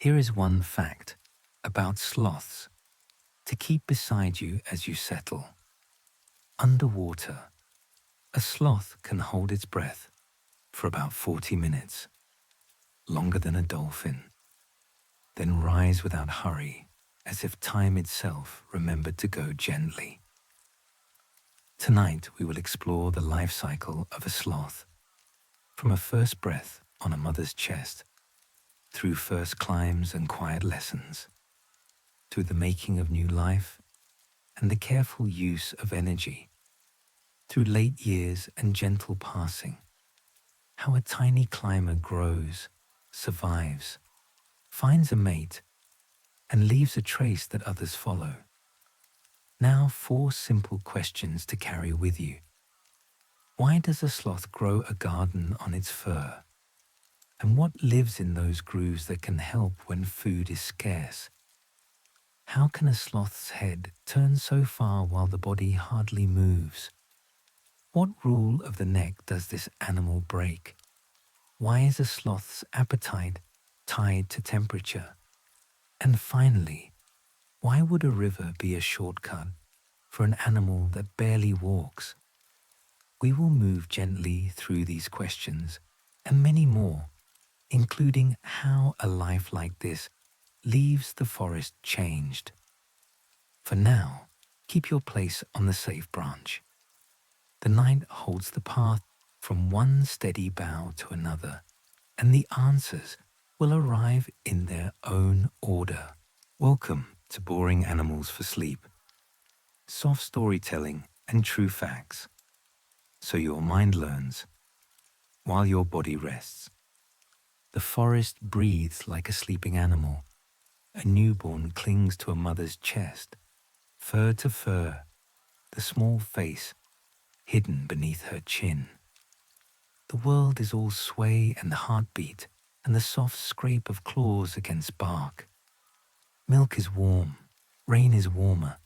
Here is one fact about sloths to keep beside you as you settle. Underwater, a sloth can hold its breath for about 40 minutes, longer than a dolphin, then rise without hurry, as if time itself remembered to go gently. Tonight we will explore the life cycle of a sloth, from a first breath on a mother's chest, through first climbs and quiet lessons, to the making of new life and the careful use of energy, through late years and gentle passing, how a tiny climber grows, survives, finds a mate, and leaves a trace that others follow. Now 4 simple questions to carry with you. Why does a sloth grow a garden on its fur? And what lives in those grooves that can help when food is scarce? How can a sloth's head turn so far while the body hardly moves? What rule of the neck does this animal break? Why is a sloth's appetite tied to temperature? And finally, why would a river be a shortcut for an animal that barely walks? We will move gently through these questions and many more, including how a life like this leaves the forest changed. For now, keep your place on the safe branch. The night holds the path from one steady bough to another, and the answers will arrive in their own order. Welcome to Boring Animals for Sleep. Soft storytelling and true facts, so your mind learns while your body rests. The forest breathes like a sleeping animal. A newborn clings to a mother's chest, fur to fur, the small face hidden beneath her chin. The world is all sway and heartbeat and the soft scrape of claws against bark. Milk is warm, rain is warmer,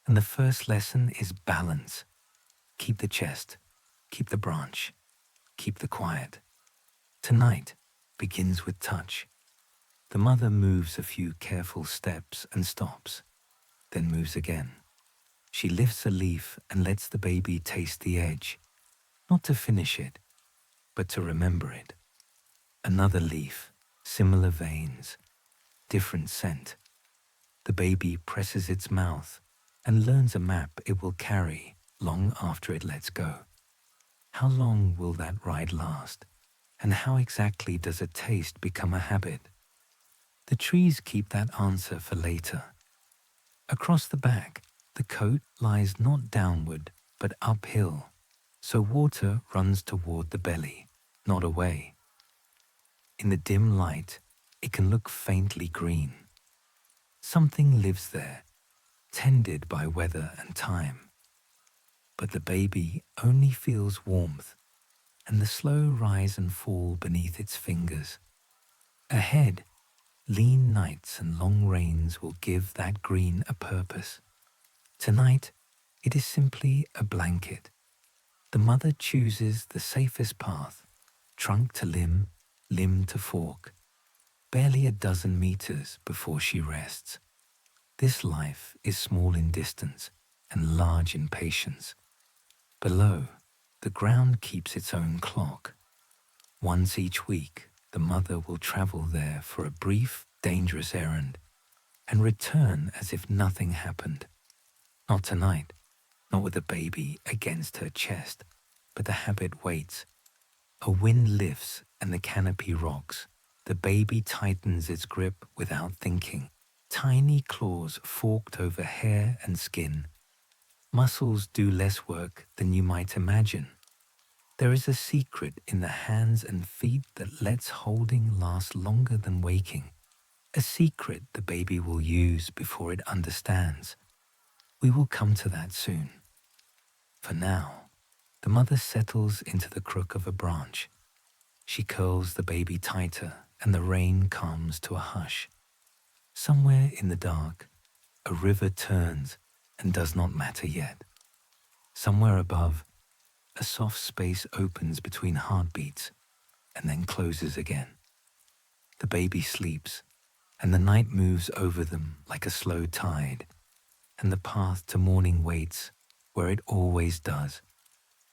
and the first lesson is balance. Keep the chest, keep the branch, keep the quiet. Tonight begins with touch. The mother moves a few careful steps and stops, then moves again. She lifts a leaf and lets the baby taste the edge, not to finish it, but to remember it. Another leaf, similar veins, different scent. The baby presses its mouth and learns a map it will carry long after it lets go. How long will that ride last? And how exactly does a taste become a habit? The trees keep that answer for later. Across the back, the coat lies not downward, but uphill, so water runs toward the belly, not away. In the dim light, it can look faintly green. Something lives there, tended by weather and time. But the baby only feels warmth and the slow rise and fall beneath its fingers. Ahead, lean nights and long rains will give that green a purpose. Tonight, it is simply a blanket. The mother chooses the safest path, trunk to limb, limb to fork, barely a dozen meters before she rests. This life is small in distance and large in patience. Below, the ground keeps its own clock. Once each week, the mother will travel there for a brief, dangerous errand and return as if nothing happened. Not tonight, not with the baby against her chest, but the habit waits. A wind lifts and the canopy rocks. The baby tightens its grip without thinking. Tiny claws forked over hair and skin. Muscles do less work than you might imagine. There is a secret in the hands and feet that lets holding last longer than waking. A secret the baby will use before it understands. We will come to that soon. For now, the mother settles into the crook of a branch. She curls the baby tighter and the rain calms to a hush. Somewhere in the dark, a river turns and does not matter yet. Somewhere above, a soft space opens between heartbeats and then closes again. The baby sleeps, and the night moves over them like a slow tide, and the path to morning waits where it always does,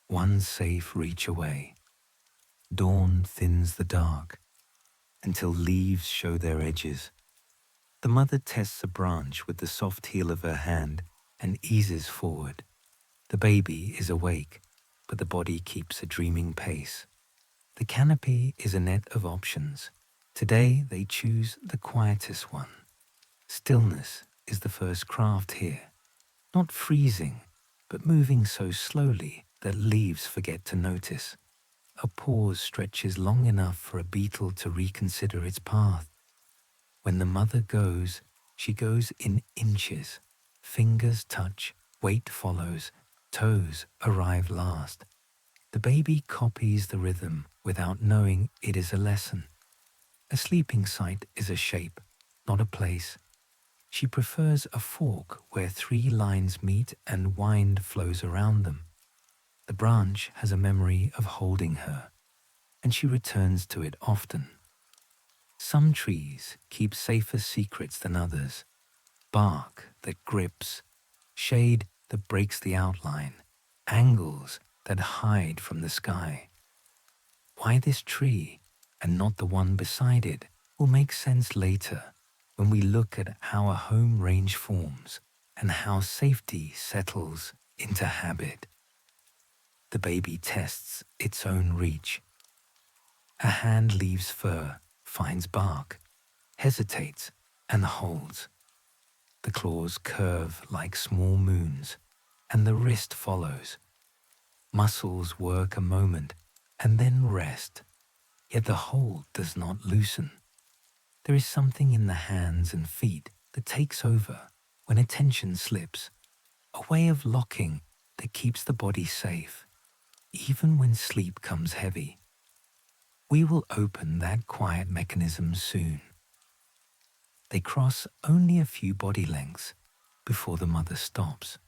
one safe reach away. Dawn thins the dark until leaves show their edges. The mother tests a branch with the soft heel of her hand and eases forward. The baby is awake, but the body keeps a dreaming pace. The canopy is a net of options. Today they choose the quietest one. Stillness is the first craft here, not freezing, but moving so slowly that leaves forget to notice. A pause stretches long enough for a beetle to reconsider its path. When the mother goes, she goes in inches. Fingers touch, weight follows, toes arrive last. The baby copies the rhythm without knowing it is a lesson. A sleeping site is a shape, not a place. She prefers a fork where 3 lines meet and wind flows around them. The branch has a memory of holding her, and she returns to it often. Some trees keep safer secrets than others. Bark that grips, shade that breaks the outline, angles that hide from the sky. Why this tree and not the one beside it will make sense later when we look at how a home range forms and how safety settles into habit. The baby tests its own reach. A hand leaves fur, finds bark, hesitates, and holds. The claws curve like small moons, and the wrist follows. Muscles work a moment and then rest, yet the hold does not loosen. There is something in the hands and feet that takes over when attention slips, a way of locking that keeps the body safe, even when sleep comes heavy. We will open that quiet mechanism soon. They cross only a few body lengths before the mother stops.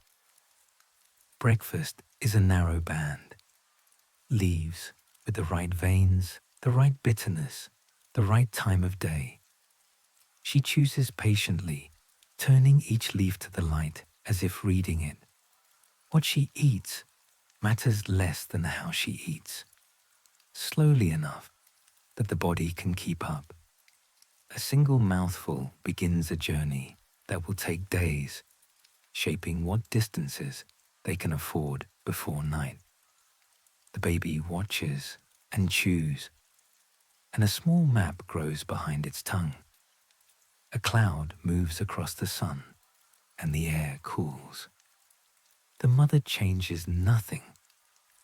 Breakfast is a narrow band. Leaves with the right veins, the right bitterness, the right time of day. She chooses patiently, turning each leaf to the light as if reading it. What she eats matters less than how she eats. Slowly enough that the body can keep up. A single mouthful begins a journey that will take days, shaping what distances they can afford before night. The baby watches and chews, and a small map grows behind its tongue. A cloud moves across the sun, and the air cools. The mother changes nothing,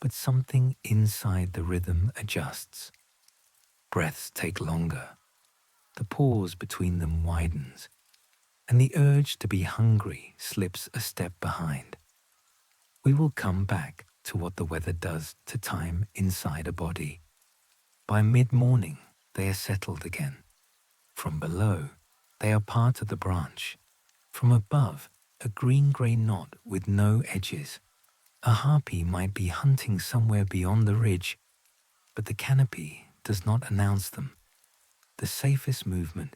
but something inside the rhythm adjusts. Breaths take longer. The pause between them widens, and the urge to be hungry slips a step behind. We will come back to what the weather does to time inside a body. By mid-morning, they are settled again. From below, they are part of the branch. From above, a green-grey knot with no edges. A harpy might be hunting somewhere beyond the ridge, but the canopy does not announce them. The safest movement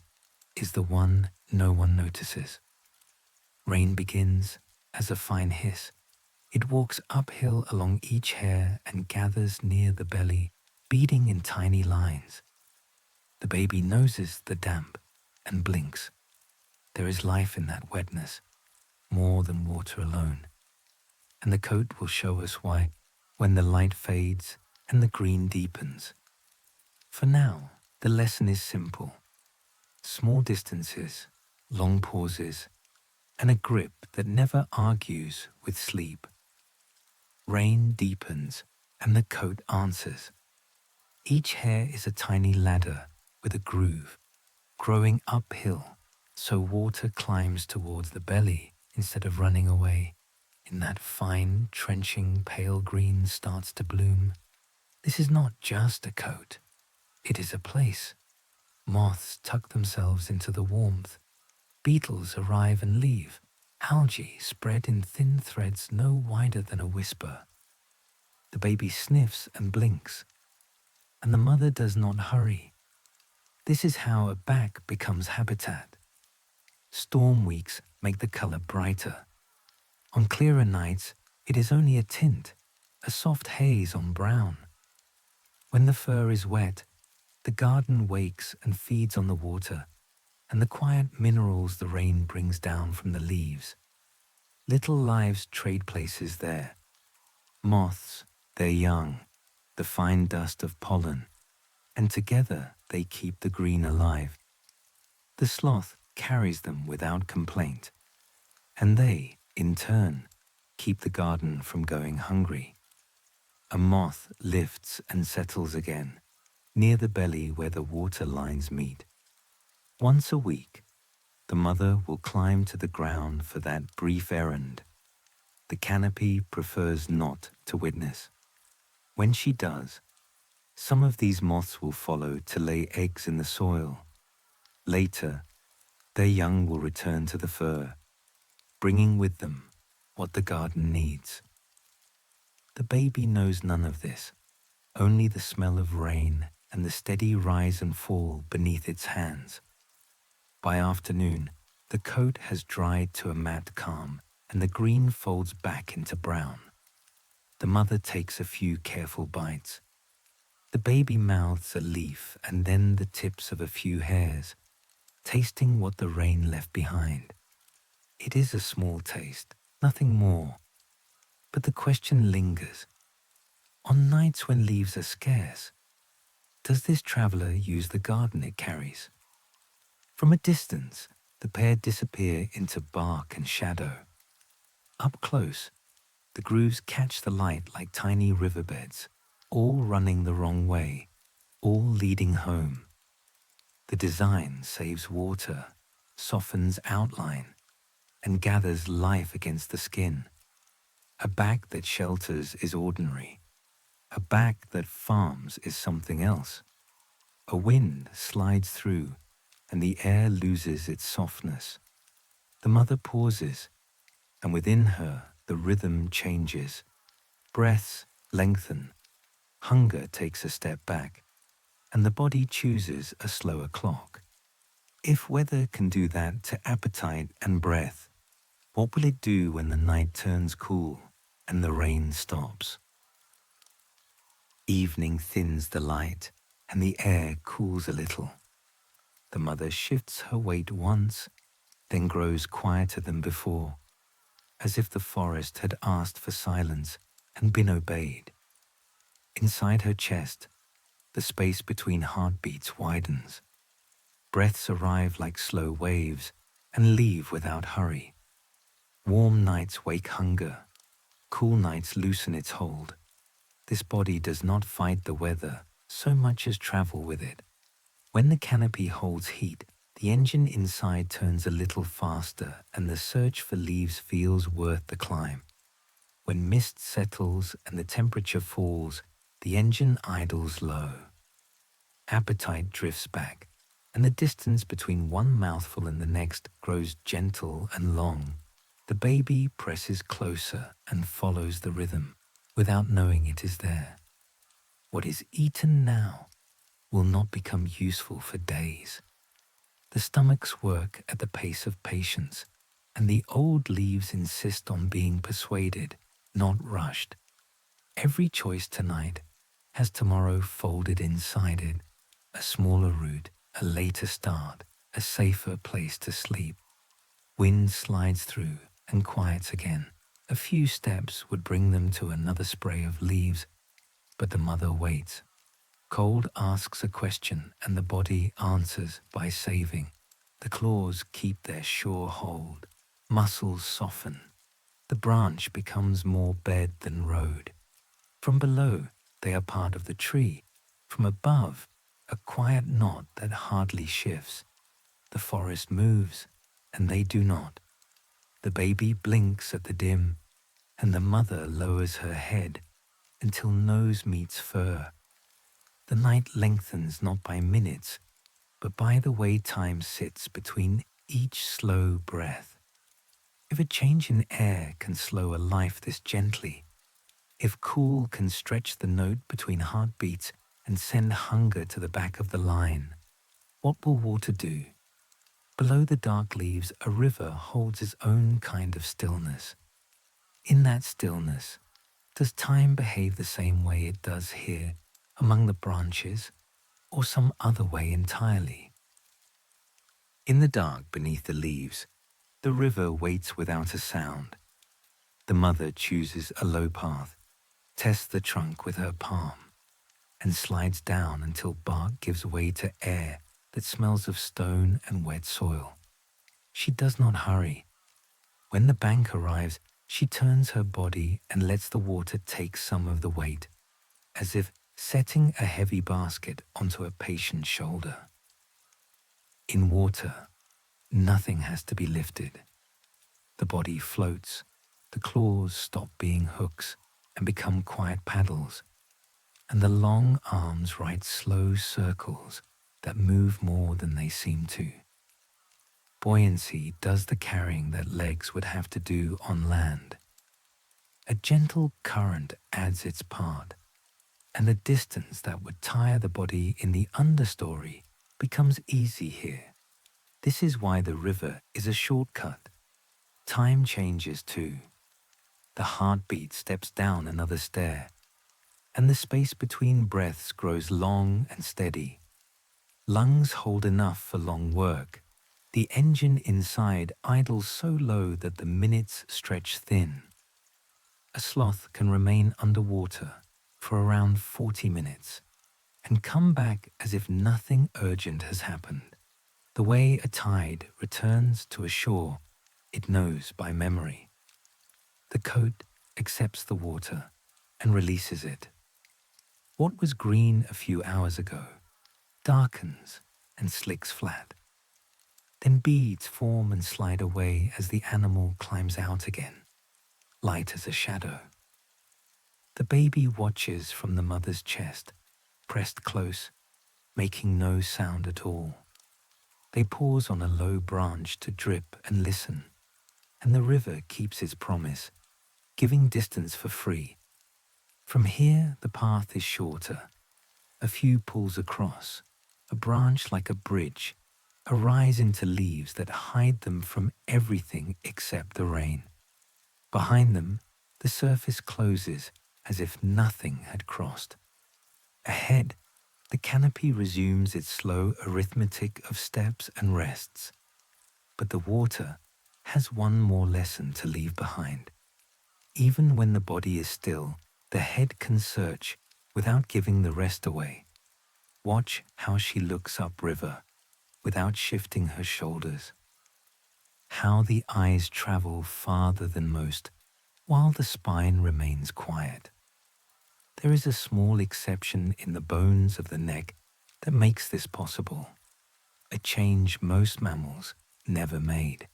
is the one no one notices. Rain begins as a fine hiss. It walks uphill along each hair and gathers near the belly, beating in tiny lines. The baby noses the damp and blinks. There is life in that wetness, more than water alone. And the coat will show us why when the light fades and the green deepens. For now, the lesson is simple. Small distances, long pauses, and a grip that never argues with sleep. Rain deepens, and the coat answers. Each hair is a tiny ladder with a groove, growing uphill, so water climbs towards the belly instead of running away. In that fine, trenching pale green starts to bloom. This is not just a coat. It is a place. Moths tuck themselves into the warmth. Beetles arrive and leave. Algae spread in thin threads no wider than a whisper. The baby sniffs and blinks, and the mother does not hurry. This is how a back becomes habitat. Storm weeks make the color brighter. On clearer nights, it is only a tint, a soft haze on brown. When the fur is wet, the garden wakes and feeds on the water and the quiet minerals the rain brings down from the leaves. Little lives trade places there. Moths, their young, the fine dust of pollen, and together they keep the green alive. The sloth carries them without complaint, and they, in turn, keep the garden from going hungry. A moth lifts and settles again, near the belly where the water lines meet. Once a week, the mother will climb to the ground for that brief errand. The canopy prefers not to witness. When she does, some of these moths will follow to lay eggs in the soil. Later, their young will return to the fur, bringing with them what the garden needs. The baby knows none of this, only the smell of rain and the steady rise and fall beneath its hands. By afternoon, the coat has dried to a matte calm and the green folds back into brown. The mother takes a few careful bites. The baby mouths a leaf and then the tips of a few hairs, tasting what the rain left behind. It is a small taste, nothing more. But the question lingers. On nights when leaves are scarce, does this traveler use the garden it carries? From a distance, the pair disappear into bark and shadow. Up close, the grooves catch the light like tiny riverbeds, all running the wrong way, all leading home. The design saves water, softens outline, and gathers life against the skin. A back that shelters is ordinary. A back that farms is something else. A wind slides through, and the air loses its softness. The mother pauses, and within her the rhythm changes. Breaths lengthen, hunger takes a step back, and the body chooses a slower clock. If weather can do that to appetite and breath, what will it do when the night turns cool and the rain stops? Evening thins the light, and the air cools a little. The mother shifts her weight once, then grows quieter than before, as if the forest had asked for silence and been obeyed. Inside her chest, the space between heartbeats widens. Breaths arrive like slow waves and leave without hurry. Warm nights wake hunger. Cool nights loosen its hold. This body does not fight the weather so much as travel with it. When the canopy holds heat, the engine inside turns a little faster and the search for leaves feels worth the climb. When mist settles and the temperature falls, the engine idles low. Appetite drifts back, and the distance between one mouthful and the next grows gentle and long. The baby presses closer and follows the rhythm, without knowing it is there. What is eaten now will not become useful for days. The stomachs work at the pace of patience, and the old leaves insist on being persuaded, not rushed. Every choice tonight has tomorrow folded inside it, a smaller route, a later start, a safer place to sleep. Wind slides through and quiets again. A few steps would bring them to another spray of leaves, but the mother waits. Cold asks a question and the body answers by saving. The claws keep their sure hold. Muscles soften. The branch becomes more bed than road. From below, they are part of the tree. From above, a quiet knot that hardly shifts. The forest moves, and they do not. The baby blinks at the dim, and the mother lowers her head until nose meets fur. The night lengthens not by minutes, but by the way time sits between each slow breath. If a change in air can slow a life this gently, if cool can stretch the note between heartbeats and send hunger to the back of the line, What will water do? Below the dark leaves, a river holds its own kind of stillness. In that stillness, does time behave the same way it does here among the branches, or some other way entirely? In the dark beneath the leaves, the river waits without a sound. The mother chooses a low path, tests the trunk with her palm, and slides down until bark gives way to air that smells of stone and wet soil. She does not hurry. When the bank arrives, she turns her body and lets the water take some of the weight, as if setting a heavy basket onto a patient's shoulder. In water, nothing has to be lifted. The body floats, the claws stop being hooks and become quiet paddles, and the long arms write slow circles that move more than they seem to. Buoyancy does the carrying that legs would have to do on land. A gentle current adds its part, and the distance that would tire the body in the understory becomes easy here. This is why the river is a shortcut. Time changes too. The heartbeat steps down another stair, and the space between breaths grows long and steady. Lungs hold enough for long work. The engine inside idles so low that the minutes stretch thin. A sloth can remain underwater for around 40 minutes and come back as if nothing urgent has happened, the way a tide returns to a shore it knows by memory. The coat accepts the water and releases it. What was green a few hours ago darkens and slicks flat. Then beads form and slide away as the animal climbs out again, light as a shadow. The baby watches from the mother's chest, pressed close, making no sound at all. They pause on a low branch to drip and listen, and the river keeps its promise, giving distance for free. From here, the path is shorter. A few pulls across, a branch like a bridge, a rise into leaves that hide them from everything except the rain. Behind them, the surface closes as if nothing had crossed. Ahead, the canopy resumes its slow arithmetic of steps and rests. But the water has one more lesson to leave behind. Even when the body is still, the head can search without giving the rest away. Watch how she looks upriver without shifting her shoulders. How the eyes travel farther than most while the spine remains quiet. There is a small exception in the bones of the neck that makes this possible, a change most mammals never made.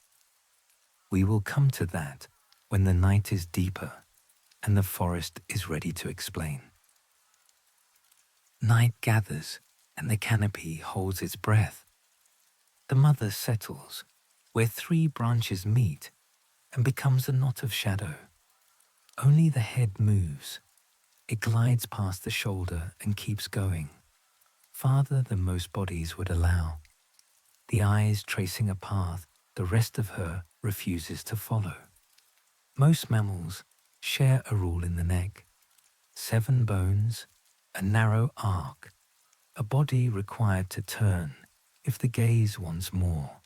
We will come to that when the night is deeper and the forest is ready to explain. Night gathers and the canopy holds its breath. The mother settles where 3 branches meet and becomes a knot of shadow. Only the head moves. It glides past the shoulder and keeps going, farther than most bodies would allow. The eyes tracing a path the rest of her refuses to follow. Most mammals share a rule in the neck: 7 bones, a narrow arc, a body required to turn if the gaze wants more.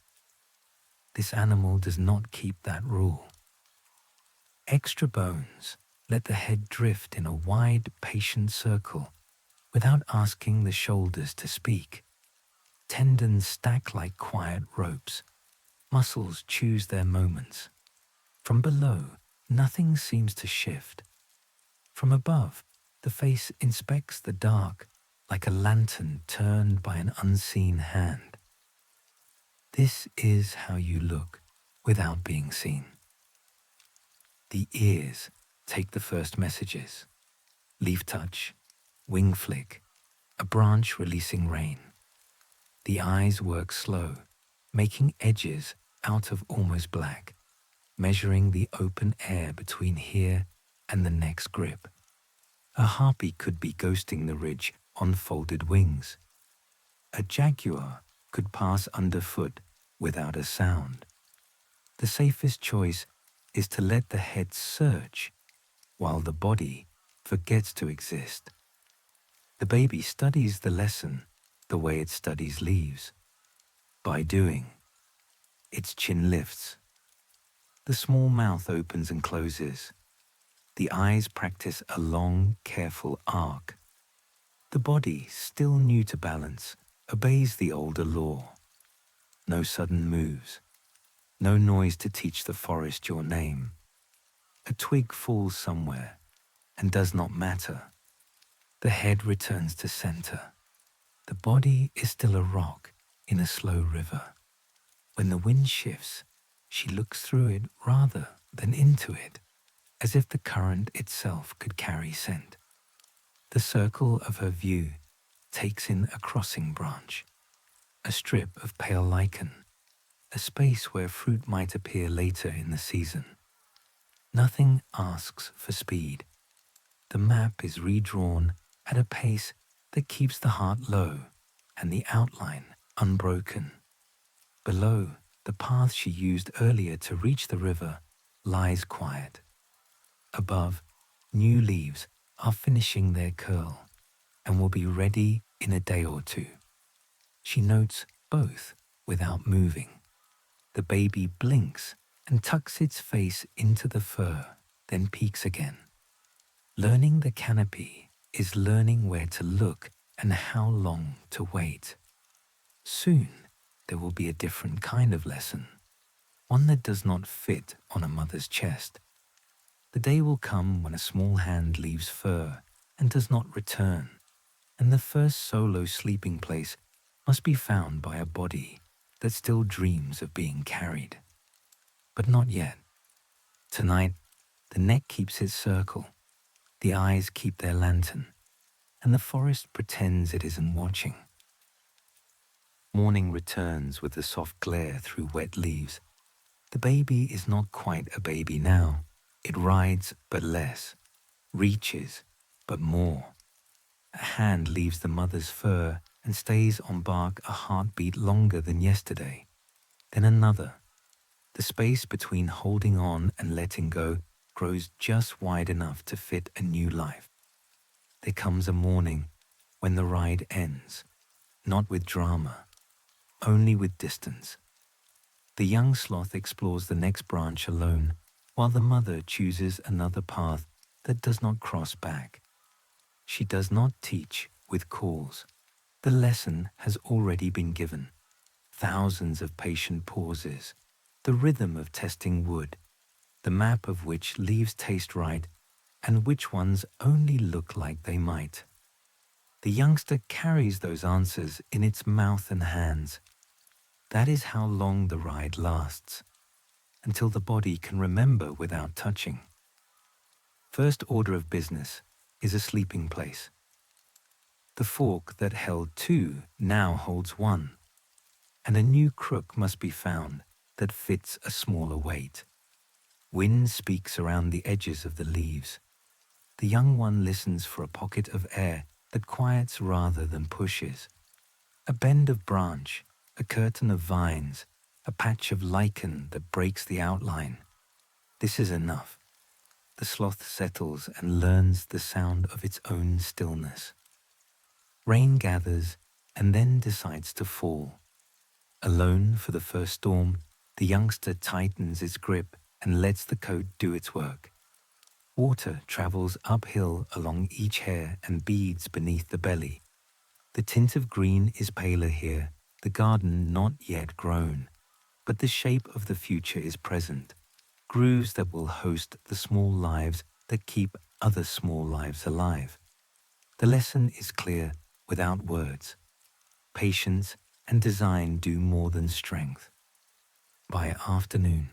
This animal does not keep that rule. Extra bones let the head drift in a wide, patient circle without asking the shoulders to speak. Tendons stack like quiet ropes. Muscles choose their moments. From below, nothing seems to shift. From above, the face inspects the dark like a lantern turned by an unseen hand. This is how you look without being seen. The ears take the first messages. Leaf touch, wing flick, a branch releasing rain. The eyes work slow, making edges out of almost black, measuring the open air between here and the next grip. A harpy could be ghosting the ridge on folded wings. A jaguar could pass underfoot without a sound. The safest choice is to let the head search while the body forgets to exist. The baby studies the lesson the way it studies leaves. By doing, its chin lifts. The small mouth opens and closes. The eyes practice a long, careful arc. The body, still new to balance, obeys the older law. No sudden moves. No noise to teach the forest your name. A twig falls somewhere and does not matter. The head returns to center. The body is still a rock in a slow river. When the wind shifts, she looks through it rather than into it, as if the current itself could carry scent. The circle of her view takes in a crossing branch, a strip of pale lichen, a space where fruit might appear later in the season. Nothing asks for speed. The map is redrawn at a pace that keeps the heart low and the outline unbroken. Below, the path she used earlier to reach the river lies quiet. Above, new leaves are finishing their curl and will be ready in a day or two. She notes both without moving. The baby blinks and tucks its face into the fur, then peeks again. Learning the canopy is learning where to look and how long to wait. Soon, there will be a different kind of lesson, one that does not fit on a mother's chest. The day will come when a small hand leaves fur and does not return, and the first solo sleeping place must be found by a body that still dreams of being carried. But not yet. Tonight, the neck keeps its circle, the eyes keep their lantern, and the forest pretends it isn't watching. Morning returns with the soft glare through wet leaves. The baby is not quite a baby now. It rides but less, reaches but more. A hand leaves the mother's fur and stays on bark a heartbeat longer than yesterday. Then another. The space between holding on and letting go grows just wide enough to fit a new life. There comes a morning when the ride ends, not with drama, only with distance. The young sloth explores the next branch alone, while the mother chooses another path that does not cross back. She does not teach with calls. The lesson has already been given. Thousands of patient pauses, the rhythm of testing wood, the map of which leaves taste right and which ones only look like they might. The youngster carries those answers in its mouth and hands. That is how long the ride lasts, until the body can remember without touching. First order of business is a sleeping place. The fork that held two now holds one, and a new crook must be found that fits a smaller weight. Wind speaks around the edges of the leaves. The young one listens for a pocket of air that quiets rather than pushes. A bend of branch, a curtain of vines, a patch of lichen that breaks the outline. This is enough. The sloth settles and learns the sound of its own stillness. Rain gathers and then decides to fall. Alone for the first storm, the youngster tightens its grip and lets the coat do its work. Water travels uphill along each hair and beads beneath the belly. The tint of green is paler here, the garden not yet grown, but the shape of the future is present, grooves that will host the small lives that keep other small lives alive. The lesson is clear without words. Patience and design do more than strength. By afternoon,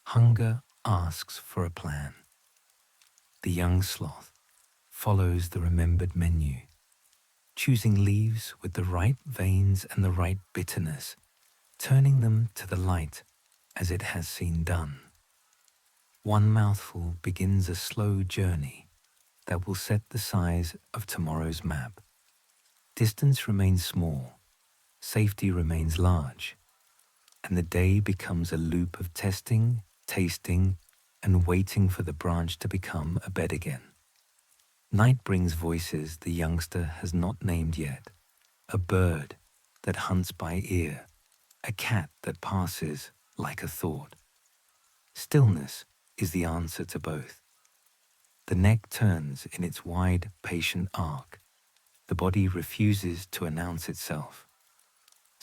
hunger asks for a plan. The young sloth follows the remembered menu, choosing leaves with the right veins and the right bitterness, turning them to the light as it has seen done. One mouthful begins a slow journey that will set the size of tomorrow's map. Distance remains small, safety remains large, and the day becomes a loop of testing, tasting, and waiting for the branch to become a bed again. Night brings voices the youngster has not named yet, a bird that hunts by ear, a cat that passes like a thought. Stillness is the answer to both. The neck turns in its wide, patient arc. The body refuses to announce itself.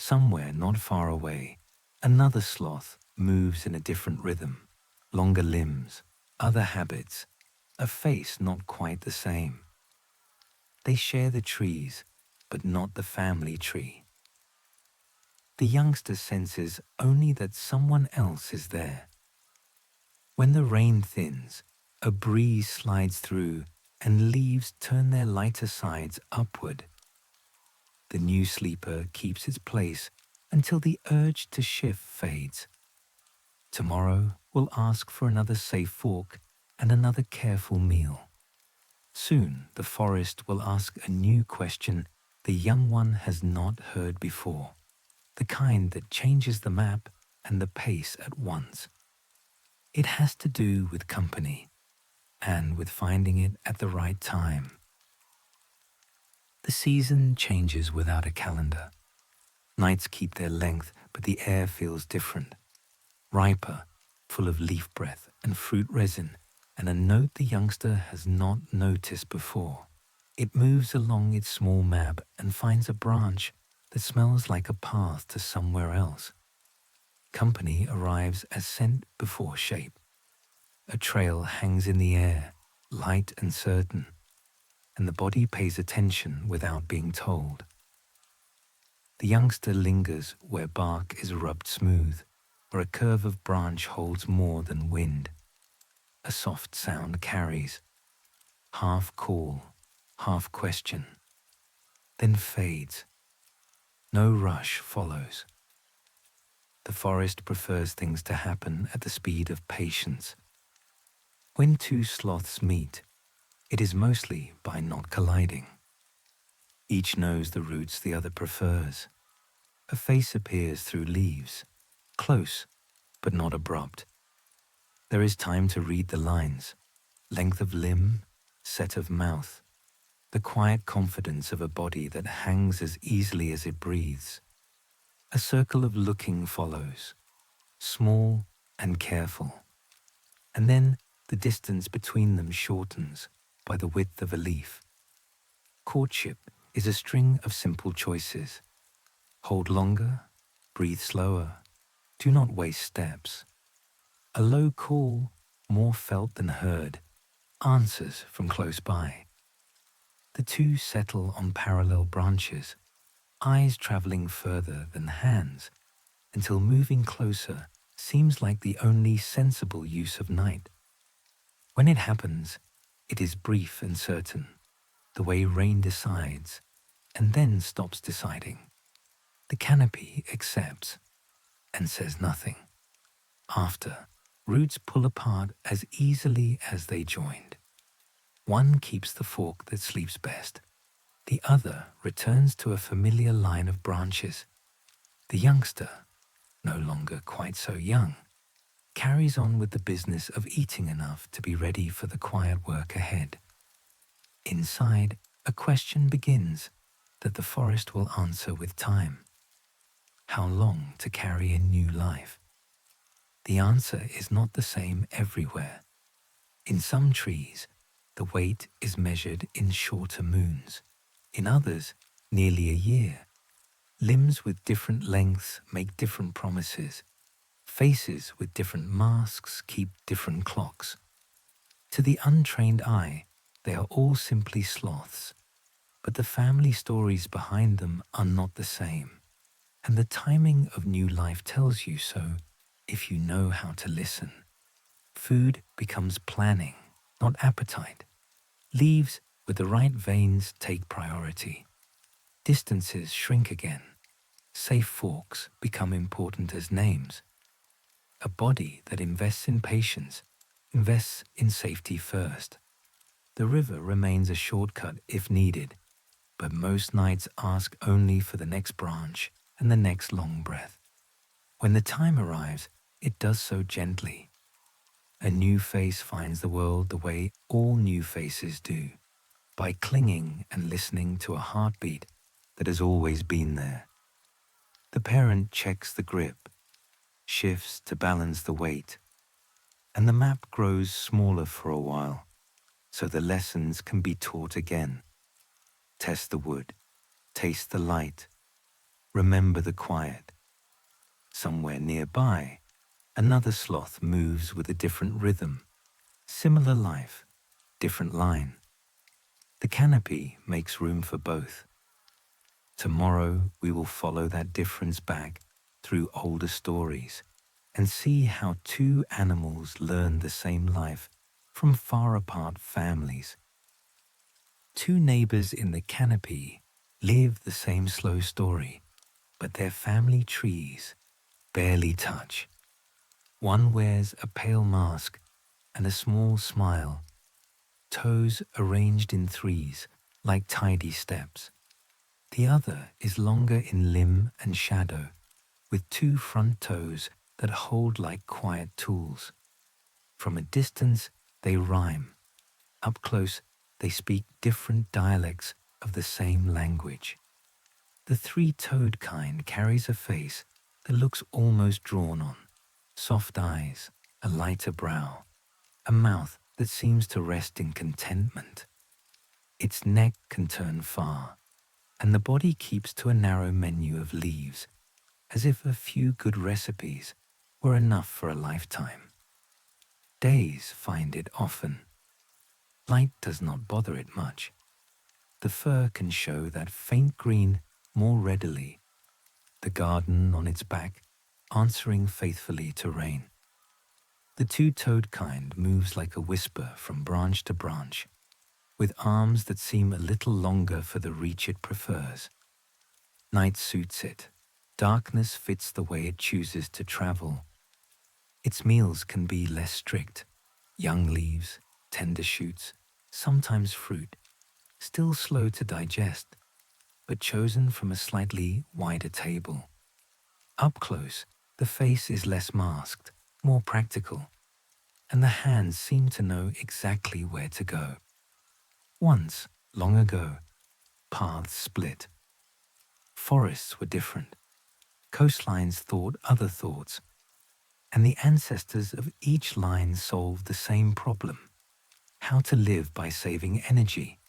Somewhere not far away, another sloth moves in a different rhythm, longer limbs, other habits, a face not quite the same. They share the trees, but not the family tree. The youngster senses only that someone else is there. When the rain thins, a breeze slides through and leaves turn their lighter sides upward. The new sleeper keeps its place until the urge to shift fades. Tomorrow will ask for another safe fork and another careful meal. Soon the forest will ask a new question the young one has not heard before, the kind that changes the map and the pace at once. It has to do with company and with finding it at the right time. The season changes without a calendar. Nights keep their length, but the air feels different, riper, full of leaf breath and fruit resin, and a note the youngster has not noticed before. It moves along its small map and finds a branch that smells like a path to somewhere else. Company arrives as scent before shape. A trail hangs in the air, light and certain, and the body pays attention without being told. The youngster lingers where bark is rubbed smooth, where a curve of branch holds more than wind. A soft sound carries, half call, half question, then fades. No rush follows. The forest prefers things to happen at the speed of patience. When two sloths meet, it is mostly by not colliding. Each knows the routes the other prefers. A face appears through leaves, close but not abrupt. There is time to read the lines, length of limb, set of mouth, the quiet confidence of a body that hangs as easily as it breathes. A circle of looking follows, small and careful, and then the distance between them shortens by the width of a leaf. Courtship is a string of simple choices. Hold longer, breathe slower, do not waste steps. A low call, more felt than heard, answers from close by. The two settle on parallel branches, eyes traveling further than hands, until moving closer seems like the only sensible use of night. When it happens, it is brief and certain, the way rain decides, and then stops deciding. The canopy accepts and says nothing. After, roots pull apart as easily as they joined. One keeps the fork that sleeps best. The other returns to a familiar line of branches. The youngster, no longer quite so young, carries on with the business of eating enough to be ready for the quiet work ahead. Inside, a question begins that the forest will answer with time. How long to carry a new life? The answer is not the same everywhere. In some trees, the wait is measured in shorter moons. In others, nearly a year. Limbs with different lengths make different promises. Faces with different masks keep different clocks. To the untrained eye, they are all simply sloths, but the family stories behind them are not the same. And the timing of new life tells you so if you know how to listen. Food becomes planning, not appetite. Leaves with the right veins take priority. Distances shrink again. Safe forks become important as names. A body that invests in patience invests in safety first. The river remains a shortcut if needed, but most nights ask only for the next branch and the next long breath. When the time arrives, it does so gently. A new face finds the world the way all new faces do, by clinging and listening to a heartbeat that has always been there. The parent checks the grip, shifts to balance the weight, and the map grows smaller for a while, so the lessons can be taught again. Test the wood, taste the light, remember the quiet. Somewhere nearby, another sloth moves with a different rhythm. Similar life, different line. The canopy makes room for both. Tomorrow we will follow that difference back through older stories and see how two animals learn the same life from far apart families. Two neighbors in the canopy live the same slow story, but their family trees barely touch. One wears a pale mask and a small smile, toes arranged in threes like tidy steps. The other is longer in limb and shadow, with two front toes that hold like quiet tools. From a distance, they rhyme. Up close, they speak different dialects of the same language. The three-toed kind carries a face that looks almost drawn on, soft eyes, a lighter brow, a mouth that seems to rest in contentment. Its neck can turn far, and the body keeps to a narrow menu of leaves, as if a few good recipes were enough for a lifetime. Days find it often. Light does not bother it much. The fur can show that faint green more readily, the garden on its back answering faithfully to rain. The two-toed kind moves like a whisper from branch to branch, with arms that seem a little longer for the reach it prefers. Night suits it. Darkness fits the way it chooses to travel. Its meals can be less strict. Young leaves, tender shoots, sometimes fruit, still slow to digest, but chosen from a slightly wider table. Up close, the face is less masked, more practical, and the hands seem to know exactly where to go. Once, long ago, paths split. Forests were different. Coastlines thought other thoughts, and the ancestors of each line solved the same problem: how to live by saving energy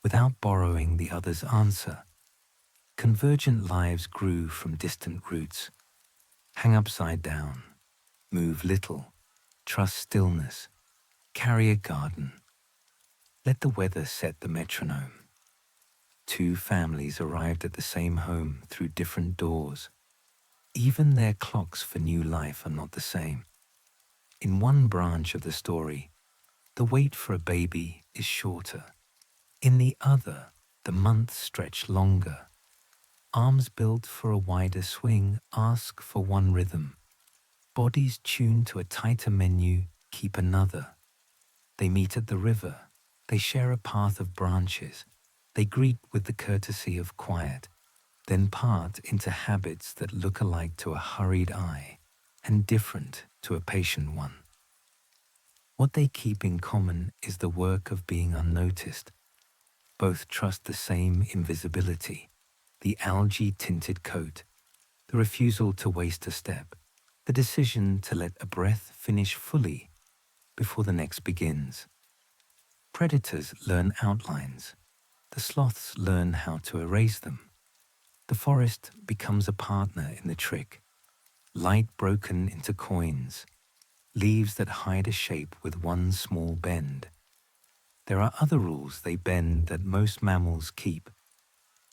without borrowing the other's answer. Convergent lives grew from distant roots. Hang upside down, move little, trust stillness, carry a garden. Let the weather set the metronome. Two families arrived at the same home through different doors. Even their clocks for new life are not the same. In one branch of the story, the wait for a baby is shorter. In the other, the months stretch longer. Arms built for a wider swing ask for one rhythm. Bodies tuned to a tighter menu keep another. They meet at the river. They share a path of branches. They greet with the courtesy of quiet, then part into habits that look alike to a hurried eye and different to a patient one. What they keep in common is the work of being unnoticed. Both trust the same invisibility, the algae-tinted coat, the refusal to waste a step, the decision to let a breath finish fully before the next begins. Predators learn outlines. The sloths learn how to erase them. The forest becomes a partner in the trick. Light broken into coins, leaves that hide a shape with one small bend. There are other rules they bend that most mammals keep.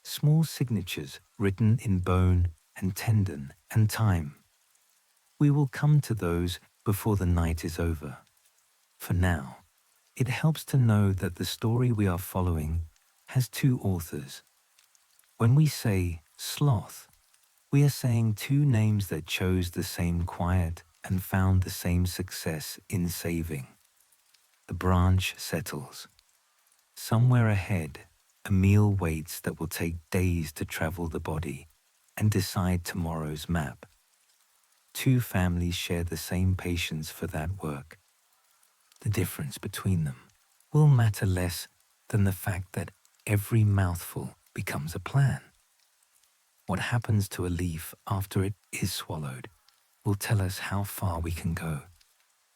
Small signatures written in bone and tendon and time. We will come to those before the night is over. For now, it helps to know that the story we are following has two authors. When we say sloth, we are saying two names that chose the same quiet and found the same success in saving. The branch settles. Somewhere ahead, a meal waits that will take days to travel the body, and decide tomorrow's map. Two families share the same patience for that work. The difference between them will matter less than the fact that every mouthful becomes a plan. What happens to a leaf after it is swallowed will tell us how far we can go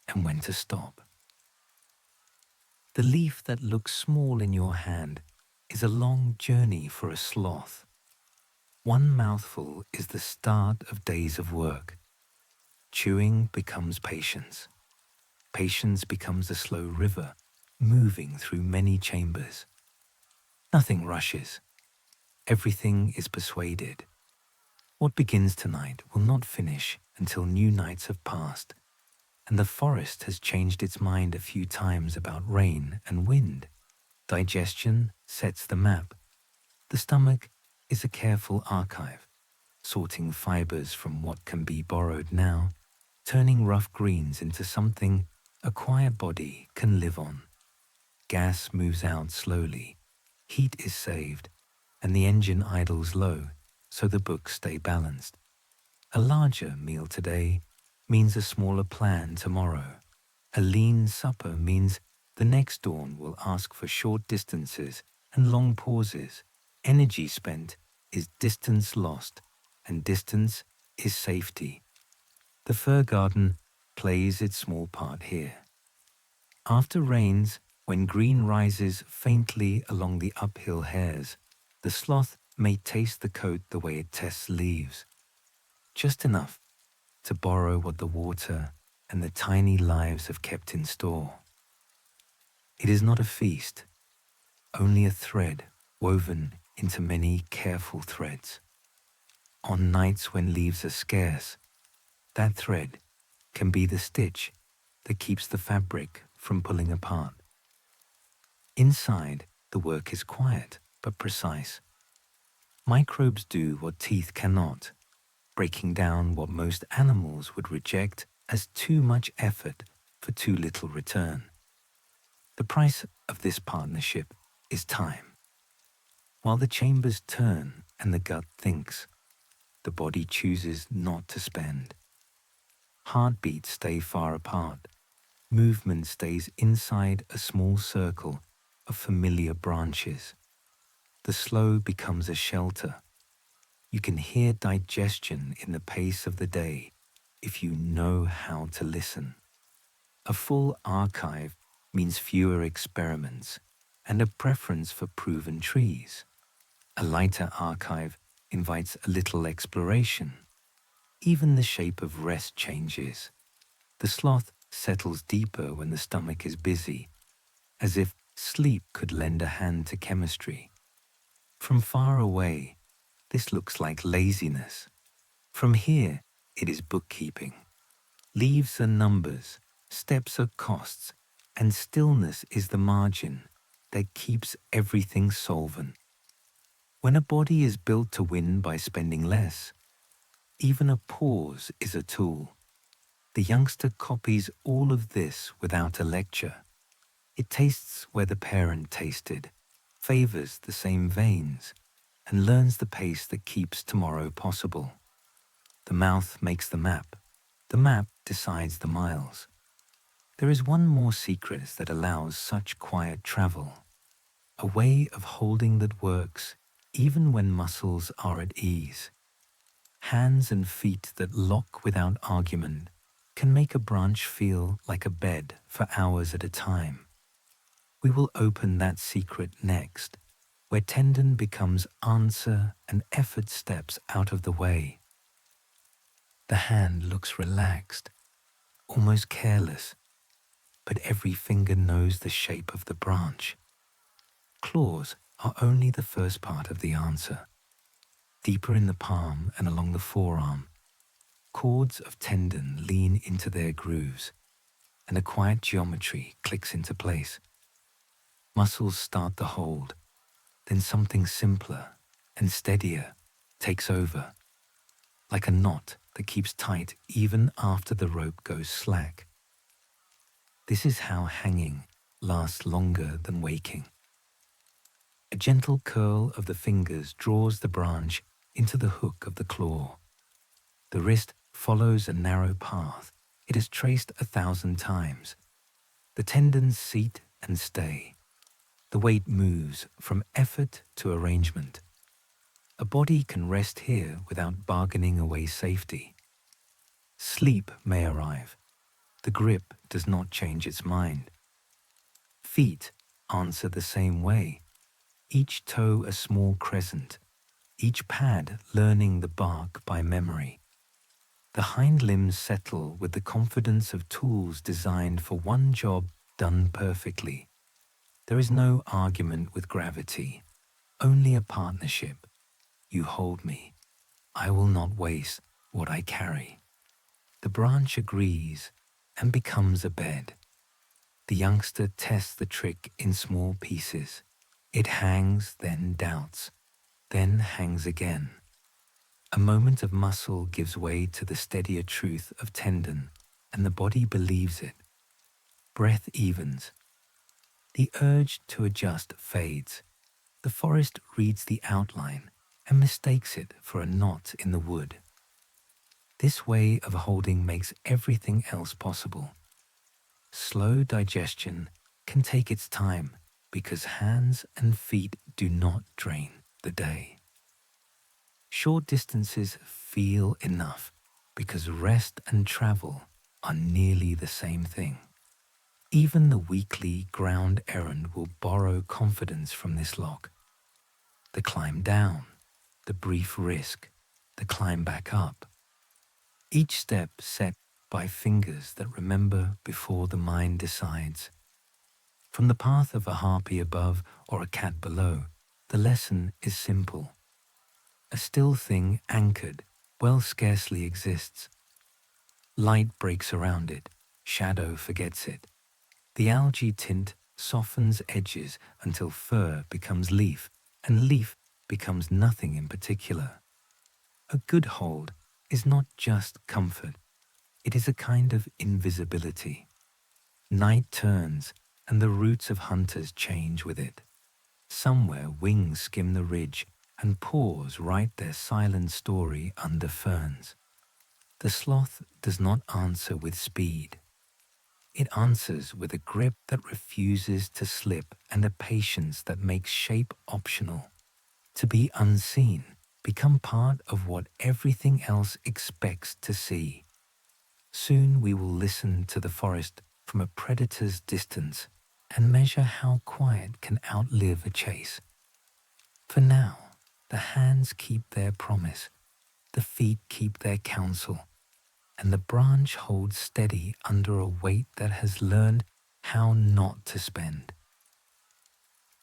and when to stop. The leaf that looks small in your hand is a long journey for a sloth. One mouthful is the start of days of work. Chewing becomes patience. Patience becomes a slow river moving through many chambers. Nothing rushes. Everything is persuaded. What begins tonight will not finish until new nights have passed, and the forest has changed its mind a few times about rain and wind. Digestion sets the map. The stomach is a careful archive, sorting fibers from what can be borrowed now, turning rough greens into something a quiet body can live on. Gas moves out slowly, heat is saved, and the engine idles low, so the books stay balanced. A larger meal today means a smaller plan tomorrow. A lean supper means the next dawn will ask for short distances and long pauses. Energy spent is distance lost, and distance is safety. The fir garden plays its small part here. After rains, when green rises faintly along the uphill hairs, the sloth may taste the coat the way it tests leaves. Just enough to borrow what the water and the tiny lives have kept in store. It is not a feast, only a thread woven into many careful threads. On nights when leaves are scarce, that thread can be the stitch that keeps the fabric from pulling apart. Inside, the work is quiet but precise. Microbes do what teeth cannot, breaking down what most animals would reject as too much effort for too little return. The price of this partnership is time. While the chambers turn and the gut thinks, the body chooses not to spend. Heartbeats stay far apart. Movement stays inside a small circle of familiar branches. The slow becomes a shelter. You can hear digestion in the pace of the day if you know how to listen. A full archive means fewer experiments and a preference for proven trees. A lighter archive invites a little exploration. Even the shape of rest changes. The sloth settles deeper when the stomach is busy, as if sleep could lend a hand to chemistry. From far away, this looks like laziness. From here, it is bookkeeping. Leaves are numbers, steps are costs, and stillness is the margin that keeps everything solvent. When a body is built to win by spending less, even a pause is a tool. The youngster copies all of this without a lecture. It tastes where the parent tasted, favors the same veins, and learns the pace that keeps tomorrow possible. The mouth makes the map. The map decides the miles. There is one more secret that allows such quiet travel. A way of holding that works even when muscles are at ease. Hands and feet that lock without argument can make a branch feel like a bed for hours at a time. We will open that secret next, where tendon becomes answer and effort steps out of the way. The hand looks relaxed, almost careless, but every finger knows the shape of the branch. Claws are only the first part of the answer. Deeper in the palm and along the forearm, cords of tendon lean into their grooves, and a quiet geometry clicks into place. Muscles start the hold, then something simpler and steadier takes over, like a knot that keeps tight even after the rope goes slack. This is how hanging lasts longer than waking. A gentle curl of the fingers draws the branch into the hook of the claw. The wrist follows a narrow path it has traced 1,000 times. The tendons seat and stay. The weight moves from effort to arrangement. A body can rest here without bargaining away safety. Sleep may arrive. The grip does not change its mind. Feet answer the same way, each toe a small crescent, each pad learning the bark by memory. The hind limbs settle with the confidence of tools designed for one job done perfectly. There is no argument with gravity, only a partnership. You hold me. I will not waste what I carry. The branch agrees and becomes a bed. The youngster tests the trick in small pieces. It hangs, then doubts, then hangs again. A moment of muscle gives way to the steadier truth of tendon, and the body believes it. Breath evens. The urge to adjust fades. The forest reads the outline and mistakes it for a knot in the wood. This way of holding makes everything else possible. Slow digestion can take its time because hands and feet do not drain the day. Short distances feel enough because rest and travel are nearly the same thing. Even the weekly ground errand will borrow confidence from this log. The climb down, the brief risk, the climb back up. Each step set by fingers that remember before the mind decides. From the path of a harpy above or a cat below, the lesson is simple. A still thing anchored, scarcely exists. Light breaks around it, shadow forgets it. The algae tint softens edges until fur becomes leaf, and leaf becomes nothing in particular. A good hold is not just comfort, it is a kind of invisibility. Night turns, and the routes of hunters change with it. Somewhere wings skim the ridge, and paws write their silent story under ferns. The sloth does not answer with speed. It answers with a grip that refuses to slip and a patience that makes shape optional. To be unseen, become part of what everything else expects to see. Soon we will listen to the forest from a predator's distance and measure how quiet can outlive a chase. For now, the hands keep their promise, the feet keep their counsel, and the branch holds steady under a weight that has learned how not to spend.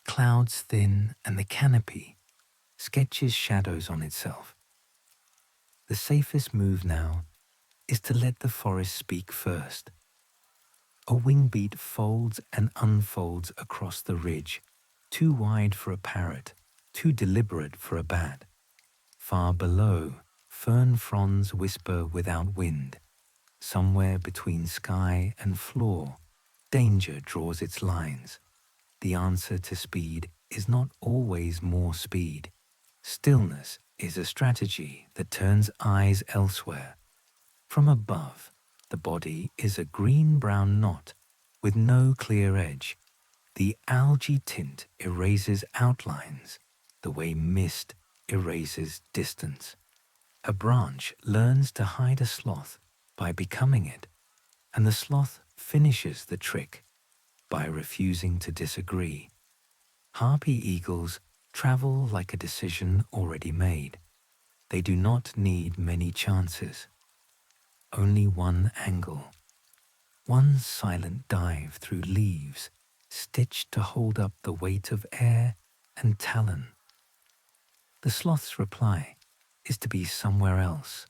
Clouds thin and the canopy sketches shadows on itself. The safest move now is to let the forest speak first. A wing beat folds and unfolds across the ridge, too wide for a parrot, too deliberate for a bat. Far below, fern fronds whisper without wind. Somewhere between sky and floor, danger draws its lines. The answer to speed is not always more speed. Stillness is a strategy that turns eyes elsewhere. From above, the body is a green-brown knot with no clear edge. The algae tint erases outlines, the way mist erases distance. A branch learns to hide a sloth by becoming it, and the sloth finishes the trick by refusing to disagree. Harpy eagles travel like a decision already made. They do not need many chances. Only one angle, one silent dive through leaves, stitched to hold up the weight of air and talon. The sloth's reply is to be somewhere else,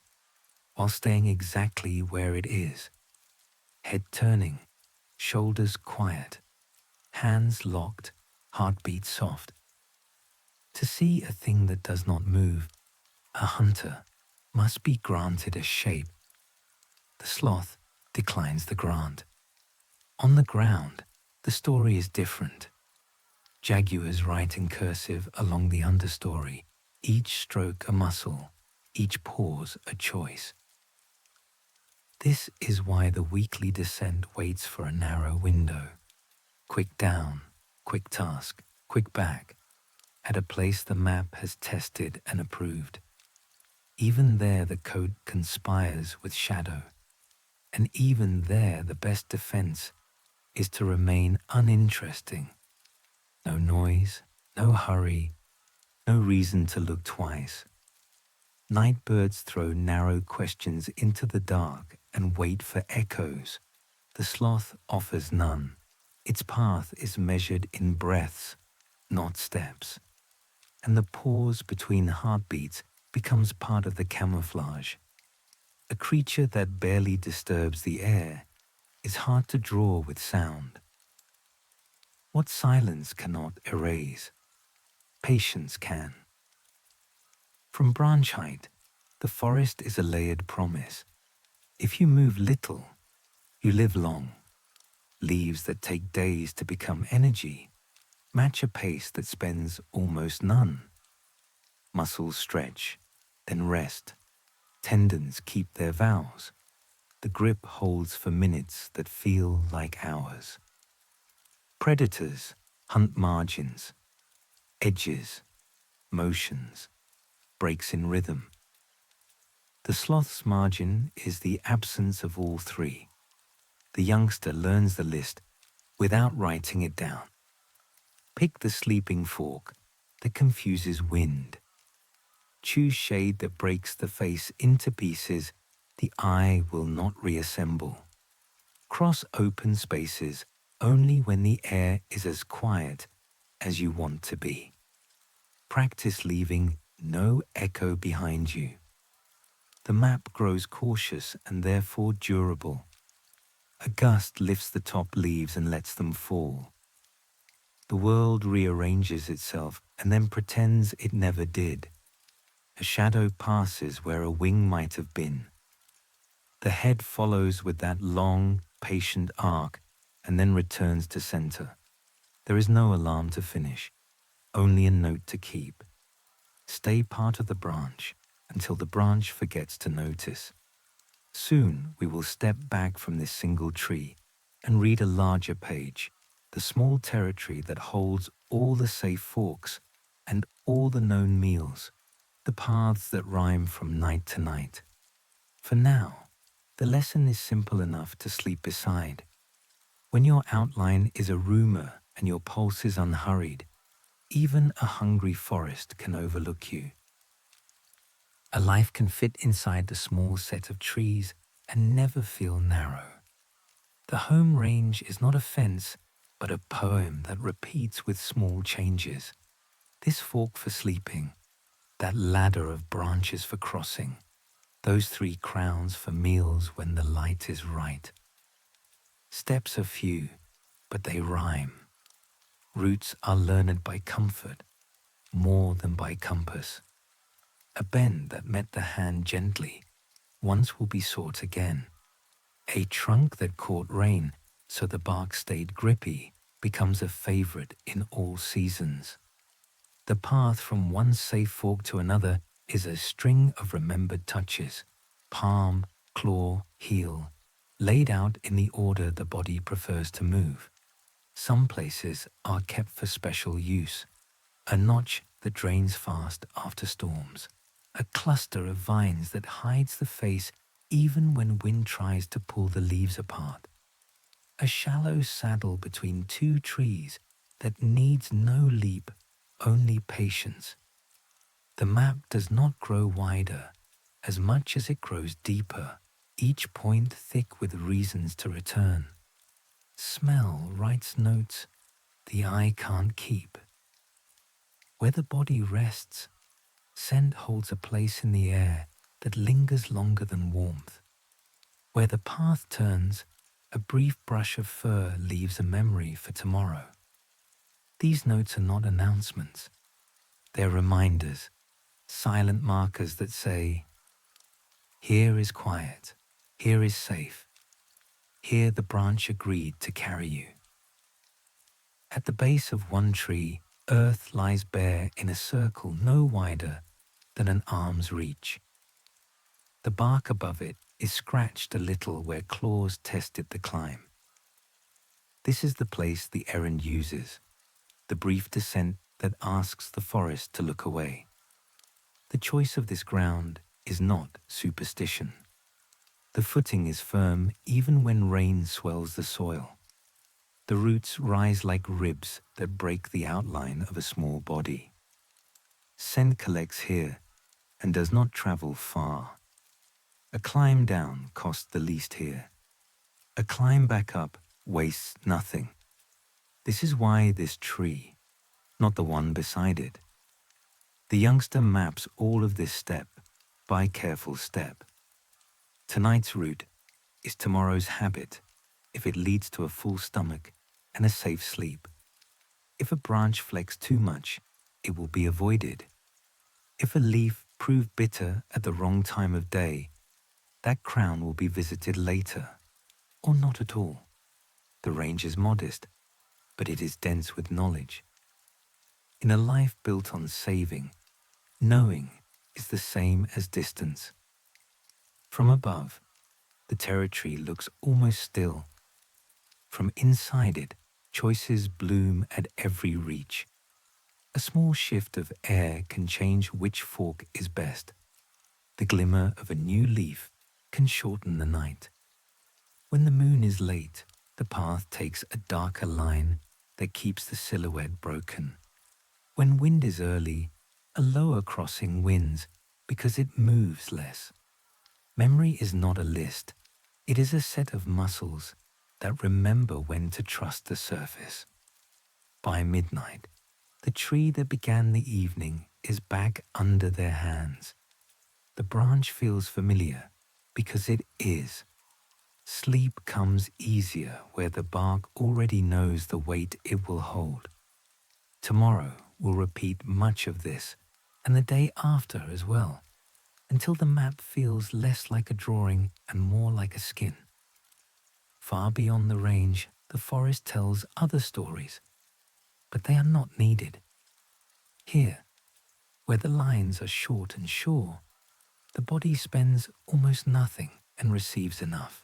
while staying exactly where it is, head turning, shoulders quiet, hands locked, heartbeat soft. To see a thing that does not move, a hunter must be granted a shape. The sloth declines the grant. On the ground, the story is different. Jaguars write in cursive along the understory, each stroke a muscle, each pause a choice. This is why the weekly descent waits for a narrow window. Quick down, quick task, quick back, at a place the map has tested and approved. Even there the code conspires with shadow, and even there the best defense is to remain uninteresting. No noise, no hurry, no reason to look twice. Night birds throw narrow questions into the dark and wait for echoes. The sloth offers none. Its path is measured in breaths, not steps. And the pause between heartbeats becomes part of the camouflage. A creature that barely disturbs the air is hard to draw with sound. What silence cannot erase, patience can. From branch height, the forest is a layered promise. If you move little, you live long. Leaves that take days to become energy match a pace that spends almost none. Muscles stretch, then rest. Tendons keep their vows. The grip holds for minutes that feel like hours. Predators hunt margins, edges, motions, breaks in rhythm. The sloth's margin is the absence of all three. The youngster learns the list without writing it down. Pick the sleeping fork that confuses wind. Choose shade that breaks the face into pieces the eye will not reassemble. Cross open spaces only when the air is as quiet as you want to be. Practice leaving no echo behind you. The map grows cautious and therefore durable. A gust lifts the top leaves and lets them fall. The world rearranges itself and then pretends it never did. A shadow passes where a wing might have been. The head follows with that long, patient arc and then returns to center. There is no alarm to finish, only a note to keep. Stay part of the branch until the branch forgets to notice. Soon we will step back from this single tree and read a larger page, the small territory that holds all the safe forks and all the known meals, the paths that rhyme from night to night. For now, the lesson is simple enough to sleep beside. When your outline is a rumor and your pulse is unhurried, even a hungry forest can overlook you. A life can fit inside the small set of trees and never feel narrow. The home range is not a fence, but a poem that repeats with small changes. This fork for sleeping, that ladder of branches for crossing, those 3 crowns for meals when the light is right. Steps are few, but they rhyme. Roots are learned by comfort, more than by compass. A bend that met the hand gently once will be sought again. A trunk that caught rain so the bark stayed grippy becomes a favorite in all seasons. The path from one safe fork to another is a string of remembered touches, palm, claw, heel, laid out in the order the body prefers to move. Some places are kept for special use, a notch that drains fast after storms, a cluster of vines that hides the face even when wind tries to pull the leaves apart, a shallow saddle between 2 trees that needs no leap, only patience. The map does not grow wider as much as it grows deeper, each point thick with reasons to return. Smell writes notes the eye can't keep. Where the body rests, scent holds a place in the air that lingers longer than warmth. Where the path turns, a brief brush of fur leaves a memory for tomorrow. These notes are not announcements. They're reminders, silent markers that say, here is quiet, here is safe, here the branch agreed to carry you. At the base of one tree, earth lies bare in a circle no wider than an arm's reach. The bark above it is scratched a little where claws tested the climb. This is the place the errand uses, the brief descent that asks the forest to look away. The choice of this ground is not superstition. The footing is firm even when rain swells the soil. The roots rise like ribs that break the outline of a small body. Scent collects here and does not travel far. A climb down costs the least here. A climb back up wastes nothing. This is why this tree, not the one beside it. The youngster maps all of this step by careful step. Tonight's route is tomorrow's habit if it leads to a full stomach and a safe sleep. If a branch flex too much, it will be avoided. If a leaf prove bitter at the wrong time of day, that crown will be visited later, or not at all. The range is modest, but it is dense with knowledge. In a life built on saving, knowing is the same as distance. From above, the territory looks almost still. From inside it, choices bloom at every reach. A small shift of air can change which fork is best. The glimmer of a new leaf can shorten the night. When the moon is late, the path takes a darker line that keeps the silhouette broken. When wind is early, a lower crossing wins because it moves less. Memory is not a list. It is a set of muscles that remember when to trust the surface. By midnight, the tree that began the evening is back under their hands. The branch feels familiar because it is. Sleep comes easier where the bark already knows the weight it will hold. Tomorrow will repeat much of this, and the day after as well, until the map feels less like a drawing and more like a skin. Far beyond the range, the forest tells other stories, but they are not needed. Here, where the lines are short and sure, the body spends almost nothing and receives enough.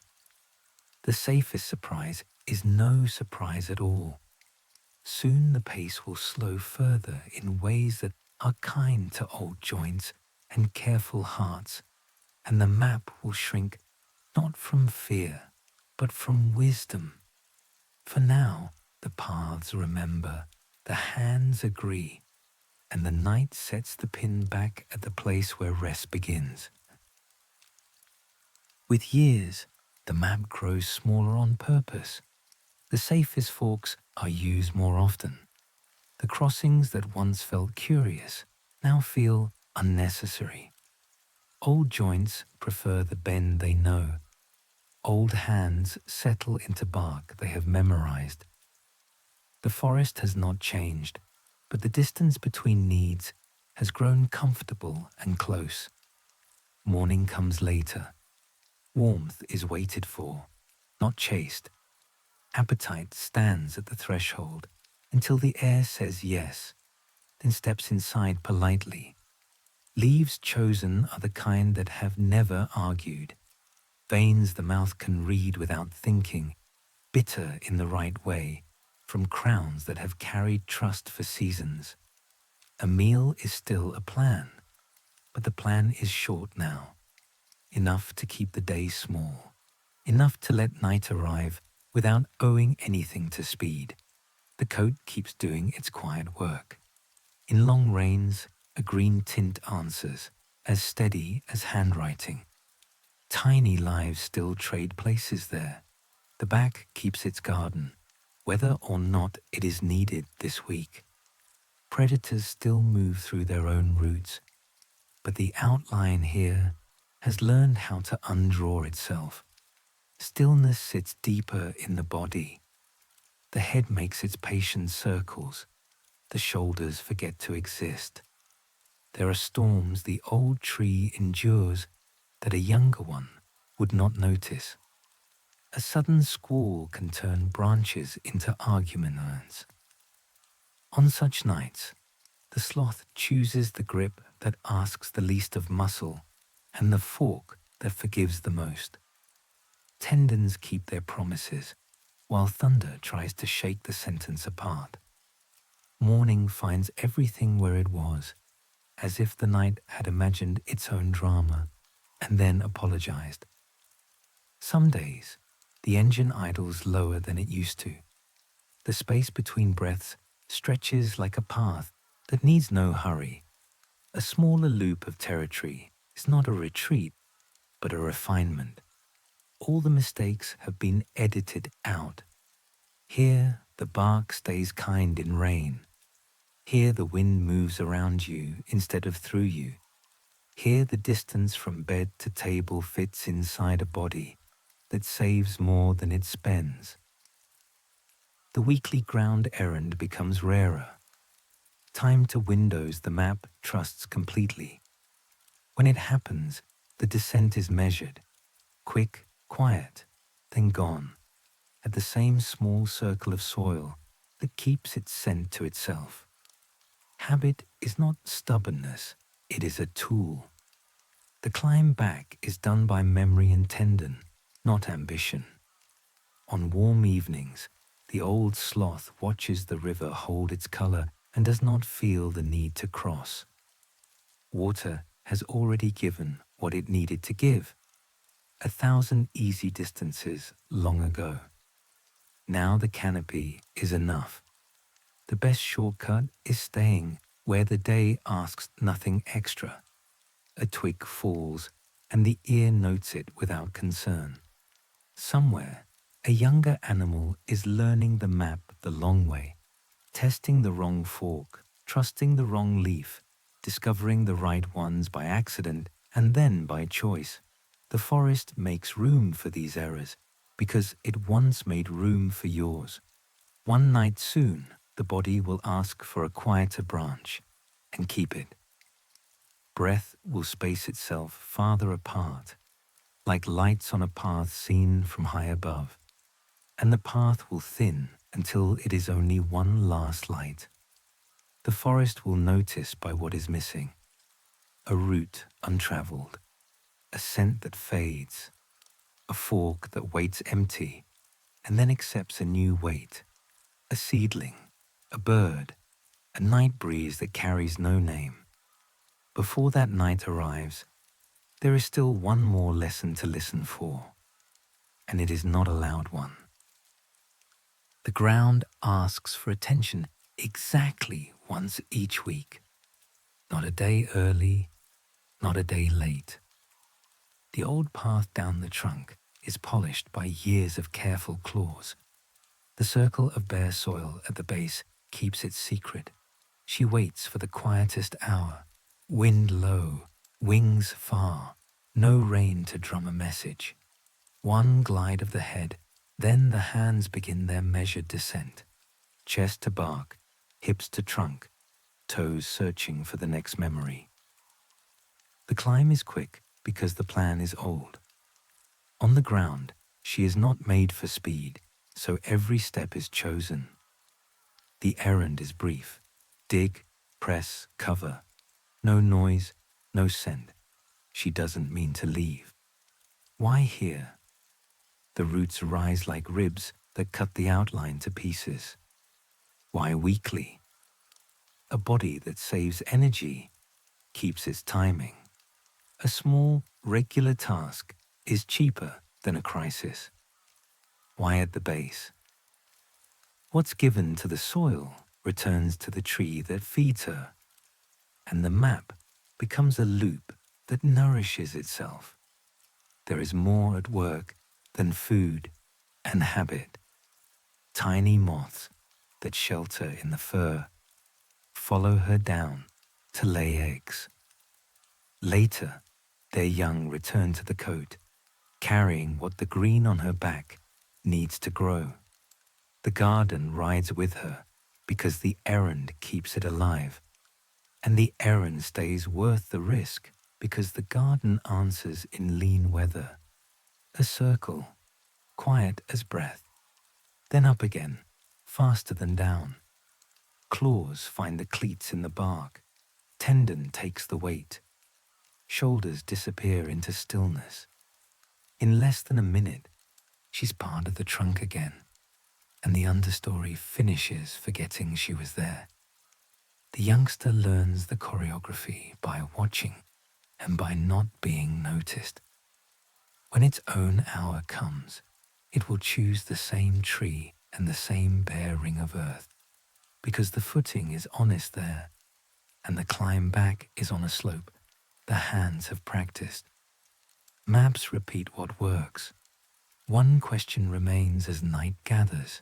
The safest surprise is no surprise at all. Soon the pace will slow further in ways that are kind to old joints and careful hearts, and the map will shrink not from fear, but from wisdom. For now, the paths remember, the hands agree, and the night sets the pin back at the place where rest begins. With years, the map grows smaller on purpose. The safest forks are used more often. The crossings that once felt curious now feel unnecessary. Old joints prefer the bend they know. Old hands settle into bark they have memorized. The forest has not changed, but the distance between needs has grown comfortable and close. Morning comes later. Warmth is waited for, not chased. Appetite stands at the threshold until the air says yes, then steps inside politely. Leaves chosen are the kind that have never argued. Veins the mouth can read without thinking, bitter in the right way, from crowns that have carried trust for seasons. A meal is still a plan, but the plan is short now. Enough to keep the day small, enough to let night arrive without owing anything to speed. The coat keeps doing its quiet work. In long rains, a green tint answers, as steady as handwriting. Tiny lives still trade places there. The back keeps its garden, whether or not it is needed this week. Predators still move through their own routes, but the outline here has learned how to undraw itself. Stillness sits deeper in the body. The head makes its patient circles. The shoulders forget to exist. There are storms the old tree endures that a younger one would not notice. A sudden squall can turn branches into argument irons. On such nights, the sloth chooses the grip that asks the least of muscle, and the fork that forgives the most. Tendons keep their promises, while thunder tries to shake the sentence apart. Morning finds everything where it was, as if the night had imagined its own drama, and then apologized. Some days, the engine idles lower than it used to. The space between breaths stretches like a path that needs no hurry. A smaller loop of territory is not a retreat, but a refinement. All the mistakes have been edited out. Here, the bark stays kind in rain. Here, the wind moves around you instead of through you. Here, the distance from bed to table fits inside a body that saves more than it spends. The weekly ground errand becomes rarer. Time to windows the map trusts completely. When it happens, the descent is measured, quick, quiet, then gone, at the same small circle of soil that keeps its scent to itself. Habit is not stubbornness, it is a tool. The climb back is done by memory and tendon, not ambition. On warm evenings, the old sloth watches the river hold its color and does not feel the need to cross. Water has already given what it needed to give, 1,000 easy distances long ago. Now the canopy is enough. The best shortcut is staying where the day asks nothing extra. A twig falls, and the ear notes it without concern. Somewhere, a younger animal is learning the map the long way, testing the wrong fork, trusting the wrong leaf, discovering the right ones by accident and then by choice. The forest makes room for these errors because it once made room for yours. One night soon, the body will ask for a quieter branch and keep it. Breath will space itself farther apart, like lights on a path seen from high above, and the path will thin until it is only one last light. The forest will notice by what is missing: a route untraveled, a scent that fades, a fork that waits empty and then accepts a new weight, a seedling, a bird, a night breeze that carries no name. Before that night arrives, there is still one more lesson to listen for, and it is not a loud one. The ground asks for attention exactly once each week, not a day early, not a day late. The old path down the trunk is polished by years of careful claws. The circle of bare soil at the base keeps its secret. She waits for the quietest hour, wind low, wings far, no rain to drum a message. One glide of the head, then the hands begin their measured descent. Chest to bark, hips to trunk, toes searching for the next memory. The climb is quick because the plan is old. On the ground, she is not made for speed, so every step is chosen. The errand is brief: dig, press, cover. No noise, no scent. She doesn't mean to leave. Why here? The roots rise like ribs that cut the outline to pieces. Why weekly? A body that saves energy keeps its timing. A small, regular task is cheaper than a crisis. Why at the base? What's given to the soil returns to the tree that feeds her, and the map becomes a loop that nourishes itself. There is more at work than food and habit. Tiny moths that shelter in the fur follow her down to lay eggs. Later, their young return to the coat, carrying what the green on her back needs to grow. The garden rides with her because the errand keeps it alive, and the errand stays worth the risk because the garden answers in lean weather. A circle, quiet as breath, then up again, faster than down. Claws find the cleats in the bark. Tendon takes the weight. Shoulders disappear into stillness. In less than a minute, she's part of the trunk again, and the understory finishes forgetting she was there. The youngster learns the choreography by watching and by not being noticed. When its own hour comes, it will choose the same tree and the same bare ring of earth, because the footing is honest there, and the climb back is on a slope the hands have practiced. Maps repeat what works. One question remains as night gathers.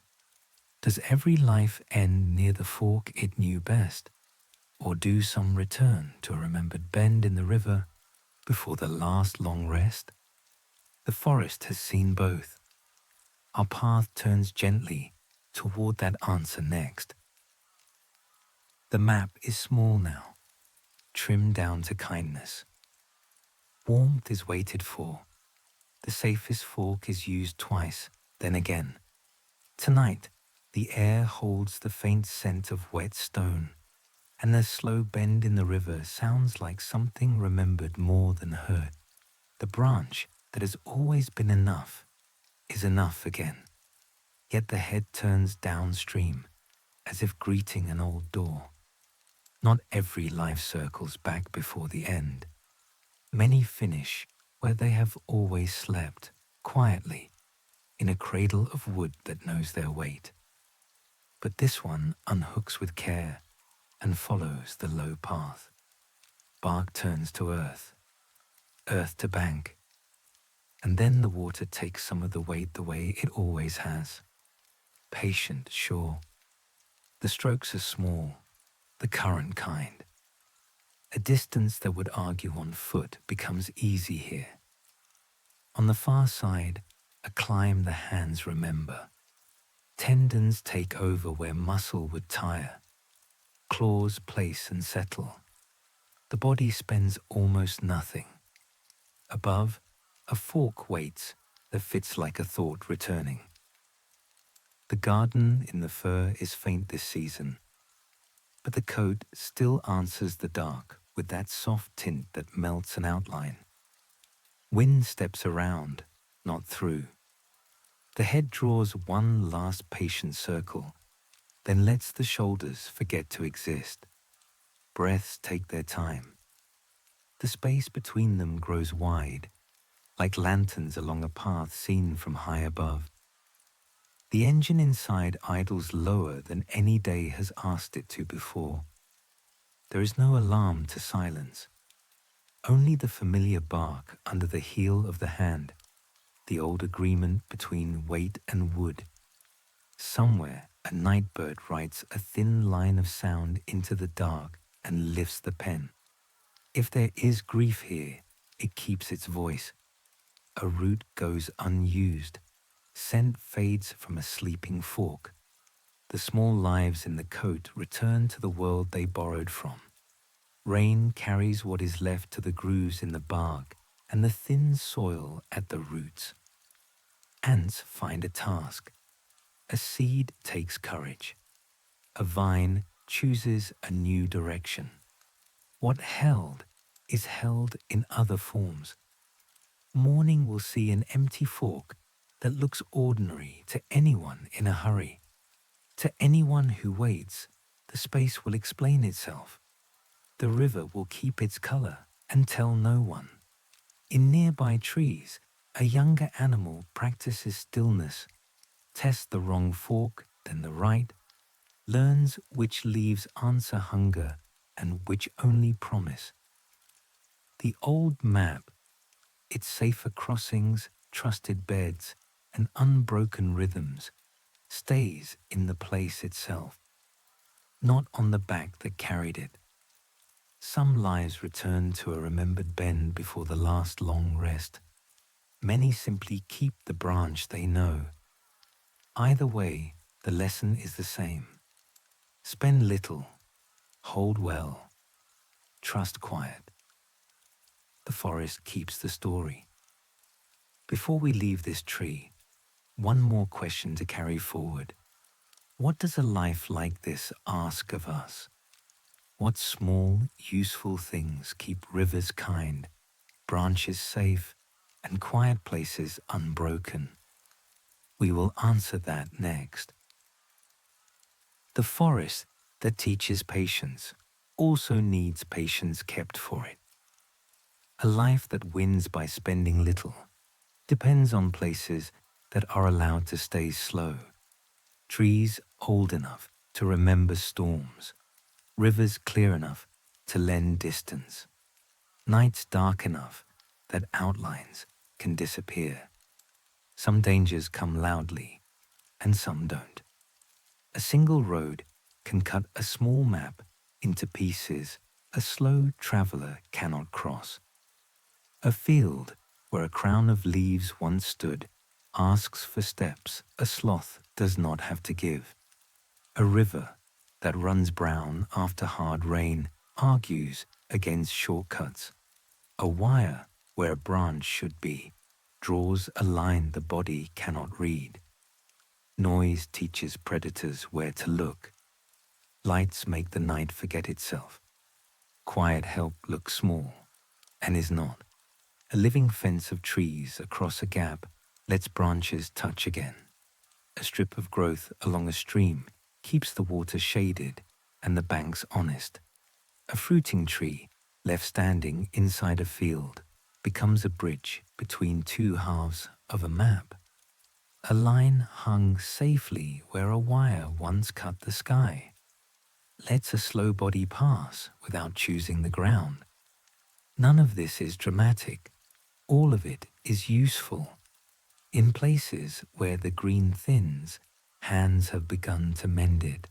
Does every life end near the fork it knew best, or do some return to a remembered bend in the river before the last long rest? The forest has seen both. Our path turns gently toward that answer next. The map is small now, trimmed down to kindness. Warmth is waited for. The safest fork is used twice, then again. Tonight, the air holds the faint scent of wet stone, and the slow bend in the river sounds like something remembered more than heard. The branch that has always been enough is enough again. Yet the head turns downstream, as if greeting an old door. Not every life circles back before the end. Many finish where they have always slept, quietly, in a cradle of wood that knows their weight. But this one unhooks with care and follows the low path. Bark turns to earth, earth to bank, and then the water takes some of the weight the way it always has. Patient, sure. The strokes are small, the current kind. A distance that would argue on foot becomes easy here. On the far side, a climb the hands remember. Tendons take over where muscle would tire. Claws place and settle. The body spends almost nothing. Above, a fork waits that fits like a thought returning. The garden in the fir is faint this season, but the coat still answers the dark with that soft tint that melts an outline. Wind steps around, not through. The head draws one last patient circle, then lets the shoulders forget to exist. Breaths take their time. The space between them grows wide, like lanterns along a path seen from high above. The engine inside idles lower than any day has asked it to before. There is no alarm to silence, only the familiar bark under the heel of the hand, the old agreement between weight and wood. Somewhere a night bird writes a thin line of sound into the dark and lifts the pen. If there is grief here, it keeps its voice. A root goes unused. Scent fades from a sleeping fork. The small lives in the coat return to the world they borrowed from. Rain carries what is left to the grooves in the bark and the thin soil at the roots. Ants find a task. A seed takes courage. A vine chooses a new direction. What held is held in other forms. Morning will see an empty fork that looks ordinary to anyone in a hurry. To anyone who waits, the space will explain itself. The river will keep its color and tell no one. In nearby trees, a younger animal practices stillness, tests the wrong fork, then the right, learns which leaves answer hunger and which only promise. The old map, its safer crossings, trusted beds, and unbroken rhythms, stays in the place itself, not on the back that carried it. Some lives return to a remembered bend before the last long rest. Many simply keep the branch they know. Either way, the lesson is the same. Spend little, hold well, trust quiet. The forest keeps the story. Before we leave this tree, one more question to carry forward. What does a life like this ask of us? What small, useful things keep rivers kind, branches safe, and quiet places unbroken? We will answer that next. The forest that teaches patience also needs patience kept for it. A life that wins by spending little depends on places that are allowed to stay slow, trees old enough to remember storms, rivers clear enough to lend distance, nights dark enough that outlines can disappear. Some dangers come loudly, and some don't. A single road can cut a small map into pieces a slow traveler cannot cross. A field where a crown of leaves once stood asks for steps a sloth does not have to give. A river that runs brown after hard rain argues against shortcuts. A wire where a branch should be draws a line the body cannot read. Noise teaches predators where to look. Lights make the night forget itself. Quiet help look small, and is not. A living fence of trees across a gap lets branches touch again. A strip of growth along a stream keeps the water shaded and the banks honest. A fruiting tree left standing inside a field becomes a bridge between two halves of a map. A line hung safely where a wire once cut the sky lets a slow body pass without choosing the ground. None of this is dramatic. All of it is useful. In places where the green thins, hands have begun to mend it.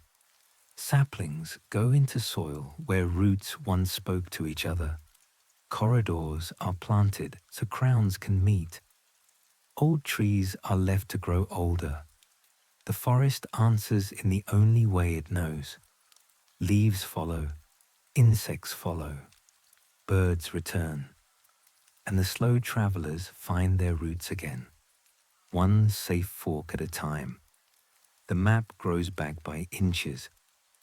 Saplings go into soil where roots once spoke to each other. Corridors are planted so crowns can meet. Old trees are left to grow older. The forest answers in the only way it knows. Leaves follow, insects follow, birds return, and the slow travelers find their roots again, one safe fork at a time. The map grows back by inches,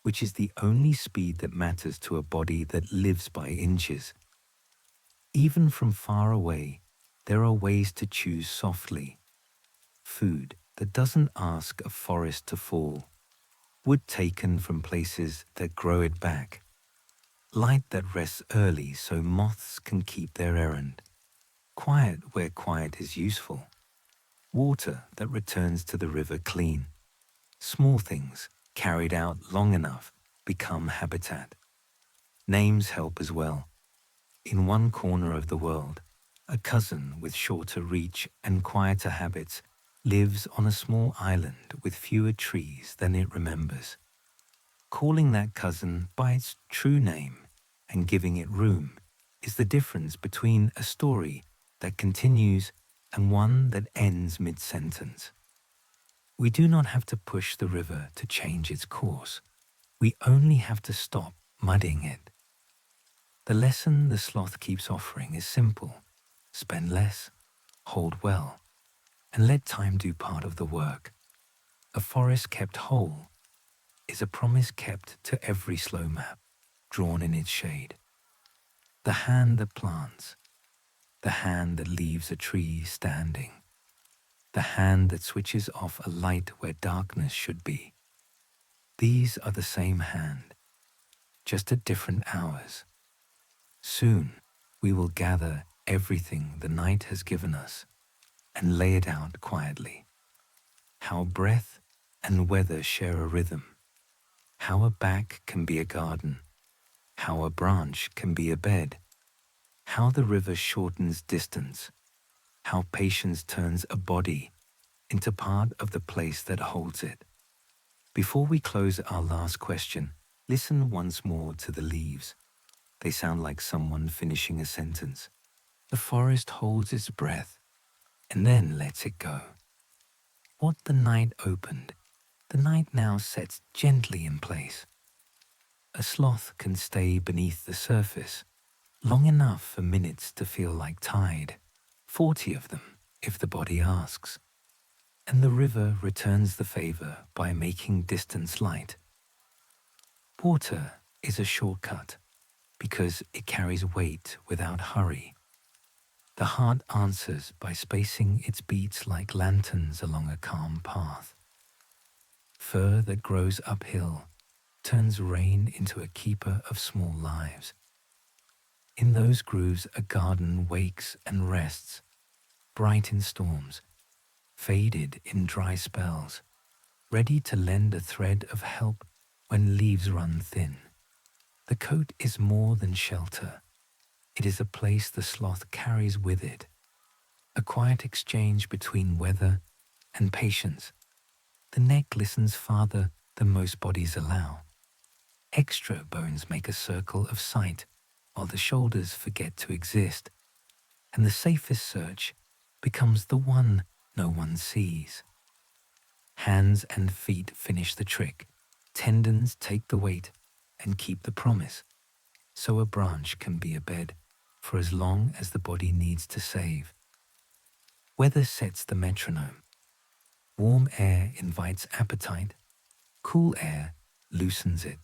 which is the only speed that matters to a body that lives by inches. Even from far away, there are ways to choose softly. Food that doesn't ask a forest to fall. Wood taken from places that grow it back. Light that rests early so moths can keep their errand. Quiet where quiet is useful. Water that returns to the river clean. Small things carried out long enough become habitat. Names help as well. In one corner of the world, a cousin with shorter reach and quieter habits lives on a small island with fewer trees than it remembers. Calling that cousin by its true name and giving it room is the difference between a story that continues and one that ends mid-sentence. We do not have to push the river to change its course. We only have to stop muddying it. The lesson the sloth keeps offering is simple. Spend less, hold well, and let time do part of the work. A forest kept whole is a promise kept to every slow map, drawn in its shade. The hand that plants, the hand that leaves a tree standing, the hand that switches off a light where darkness should be. These are the same hand, just at different hours. Soon we will gather everything the night has given us and lay it out quietly. How breath and weather share a rhythm. How a back can be a garden. How a branch can be a bed. How the river shortens distance. How patience turns a body into part of the place that holds it. Before we close our last question, listen once more to the leaves. They sound like someone finishing a sentence. The forest holds its breath and then lets it go. What the night opened, the night now sets gently in place. A sloth can stay beneath the surface long enough for minutes to feel like tide, 40 of them if the body asks. And the river returns the favor by making distance light. Water is a shortcut because it carries weight without hurry. The heart answers by spacing its beats like lanterns along a calm path. Fur that grows uphill turns rain into a keeper of small lives. In those grooves a garden wakes and rests, bright in storms, faded in dry spells, ready to lend a thread of help when leaves run thin. The coat is more than shelter. It is a place the sloth carries with it, a quiet exchange between weather and patience. The neck listens farther than most bodies allow. Extra bones make a circle of sight, while the shoulders forget to exist, and the safest search becomes the one no one sees. Hands and feet finish the trick. Tendons take the weight and keep the promise. So a branch can be a bed for as long as the body needs to save. Weather sets the metronome. Warm air invites appetite. Cool air loosens it.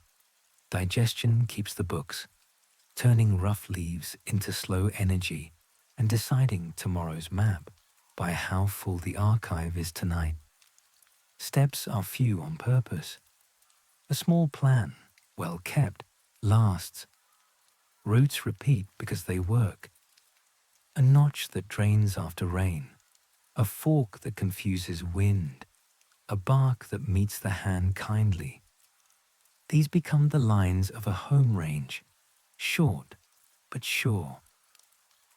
Digestion keeps the books, turning rough leaves into slow energy and deciding tomorrow's map by how full the archive is tonight. Steps are few on purpose. A small plan, well kept, lasts. Routes repeat because they work. A notch that drains after rain. A fork that confuses wind. A bark that meets the hand kindly. These become the lines of a home range, short but sure.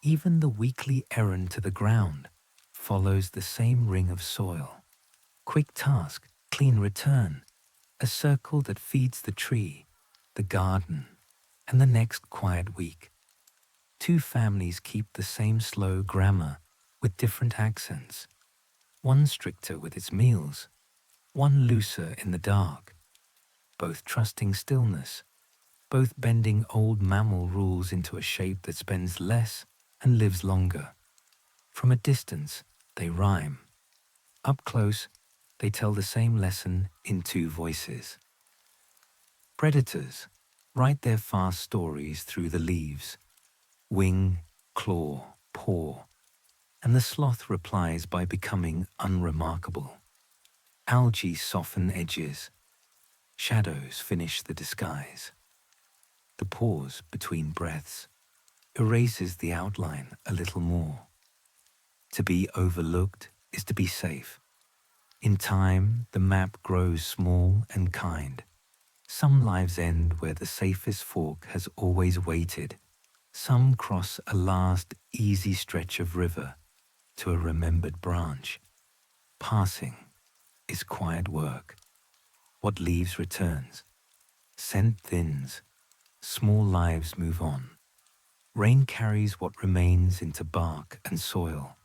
Even the weekly errand to the ground follows the same ring of soil. Quick task, clean return, a circle that feeds the tree, the garden, and the next quiet week. Two families keep the same slow grammar with different accents, one stricter with its meals, one looser in the dark, both trusting stillness, both bending old mammal rules into a shape that spends less and lives longer. From a distance, they rhyme. Up close, they tell the same lesson in two voices. Predators write their fast stories through the leaves, wing, claw, paw, and the sloth replies by becoming unremarkable. Algae soften edges, shadows finish the disguise. The pause between breaths erases the outline a little more. To be overlooked is to be safe. In time, the map grows small and kind. Some lives end where the safest fork has always waited. Some cross a last easy stretch of river to a remembered branch. Passing is quiet work. What leaves returns. Scent thins. Small lives move on. Rain carries what remains into bark and soil,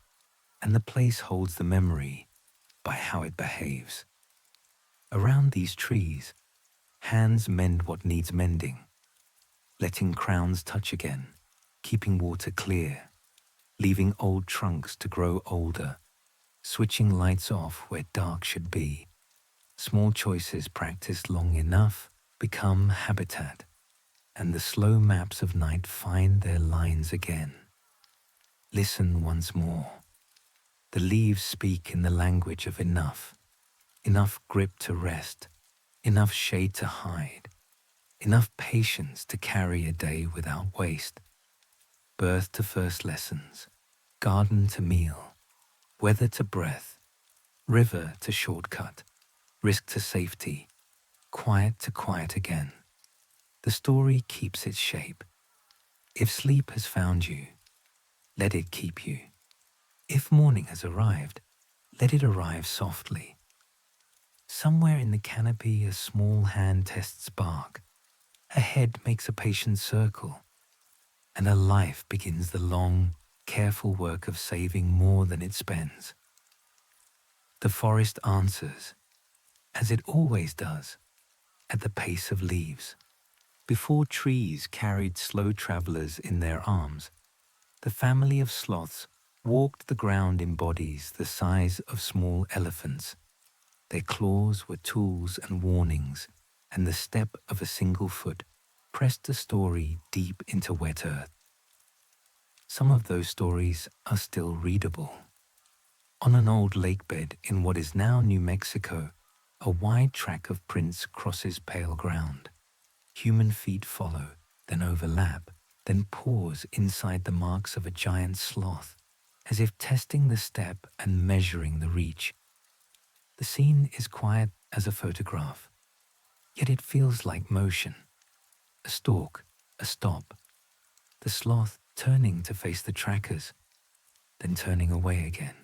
and the place holds the memory by how it behaves. Around these trees, hands mend what needs mending, letting crowns touch again, keeping water clear, leaving old trunks to grow older, switching lights off where dark should be. Small choices practiced long enough become habitat, and the slow maps of night find their lines again. Listen once more. The leaves speak in the language of enough. Enough grip to rest, enough shade to hide, enough patience to carry a day without waste. Birth to first lessons, garden to meal, weather to breath, river to shortcut, risk to safety, quiet to quiet again. The story keeps its shape. If sleep has found you, let it keep you. If morning has arrived, let it arrive softly. Somewhere in the canopy, a small hand tests bark, a head makes a patient circle, and a life begins the long, careful work of saving more than it spends. The forest answers, as it always does, at the pace of leaves. Before trees carried slow travelers in their arms, the family of sloths walked the ground in bodies the size of small elephants. Their claws were tools and warnings, and the step of a single foot pressed a story deep into wet earth. Some of those stories are still readable. On an old lake bed in what is now New Mexico, a wide track of prints crosses pale ground. Human feet follow, then overlap, then pause inside the marks of a giant sloth, as if testing the step and measuring the reach. The scene is quiet as a photograph, yet it feels like motion. A stalk, a stop, the sloth turning to face the trackers, then turning away again.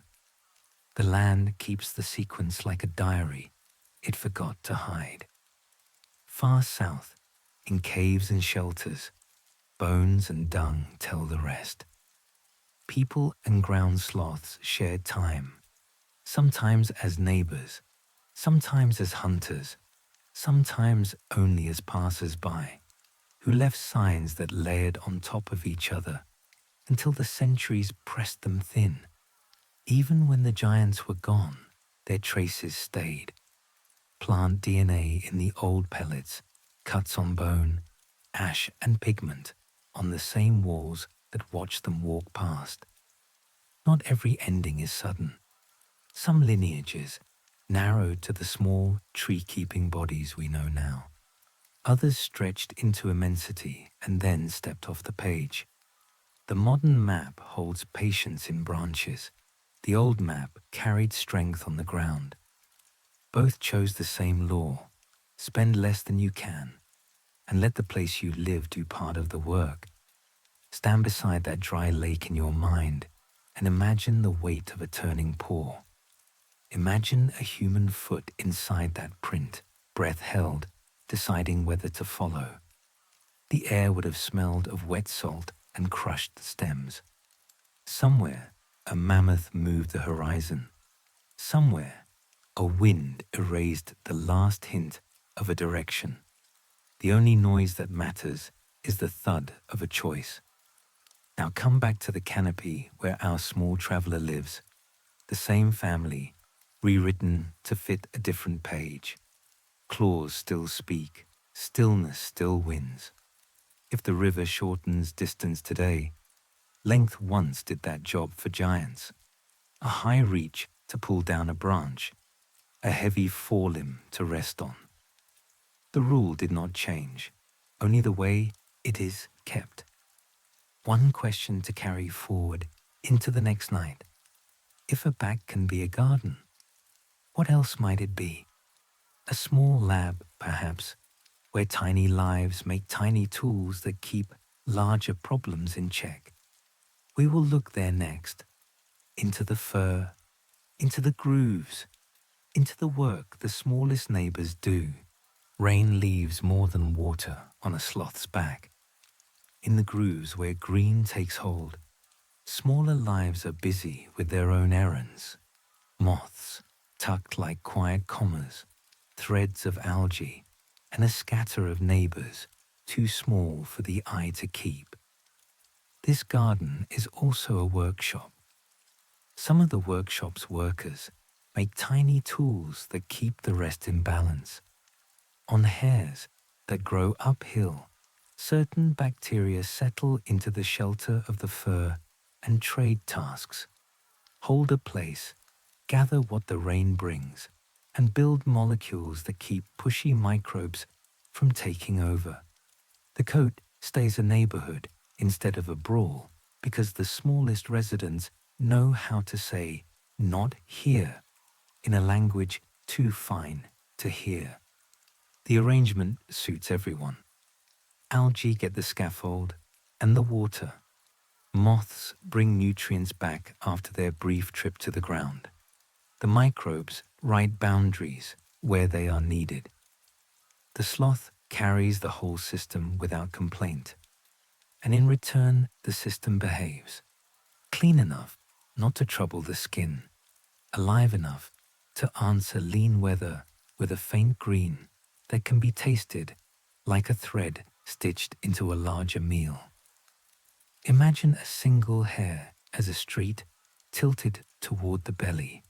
The land keeps the sequence like a diary it forgot to hide. Far south, in caves and shelters, bones and dung tell the rest. People and ground sloths shared time, sometimes as neighbors, sometimes as hunters, sometimes only as passers-by, who left signs that layered on top of each other until the centuries pressed them thin. Even when the giants were gone, their traces stayed. Plant DNA in the old pellets, cuts on bone, ash and pigment on the same walls that watched them walk past. Not every ending is sudden. Some lineages narrowed to the small, tree-keeping bodies we know now. Others stretched into immensity and then stepped off the page. The modern map holds patience in branches. The old map carried strength on the ground. Both chose the same law: spend less than you can, and let the place you live do part of the work. Stand beside that dry lake in your mind and imagine the weight of a turning paw. Imagine a human foot inside that print, breath held, deciding whether to follow. The air would have smelled of wet salt and crushed stems. Somewhere, a mammoth moved the horizon. Somewhere, a wind erased the last hint of a direction. The only noise that matters is the thud of a choice. Now come back to the canopy where our small traveler lives. The same family, rewritten to fit a different page. Claws still speak, stillness still wins. If the river shortens distance today, length once did that job for giants. A high reach to pull down a branch, a heavy forelimb to rest on. The rule did not change, only the way it is kept. One question to carry forward into the next night. If a back can be a garden, what else might it be? A small lab, perhaps, where tiny lives make tiny tools that keep larger problems in check. We will look there next, into the fur, into the grooves, into the work the smallest neighbors do. Rain leaves more than water on a sloth's back. In the grooves where green takes hold, smaller lives are busy with their own errands. Moths, tucked like quiet commas, threads of algae, and a scatter of neighbors too small for the eye to keep. This garden is also a workshop. Some of the workshop's workers make tiny tools that keep the rest in balance. On hairs that grow uphill, certain bacteria settle into the shelter of the fur and trade tasks, hold a place, gather what the rain brings, and build molecules that keep pushy microbes from taking over. The coat stays a neighborhood instead of a brawl because the smallest residents know how to say "not here" in a language too fine to hear. The arrangement suits everyone. Algae get the scaffold and the water. Moths bring nutrients back after their brief trip to the ground. The microbes write boundaries where they are needed. The sloth carries the whole system without complaint, and in return the system behaves. Clean enough not to trouble the skin, alive enough to answer lean weather with a faint green that can be tasted like a thread stitched into a larger meal. Imagine a single hair as a street tilted toward the belly,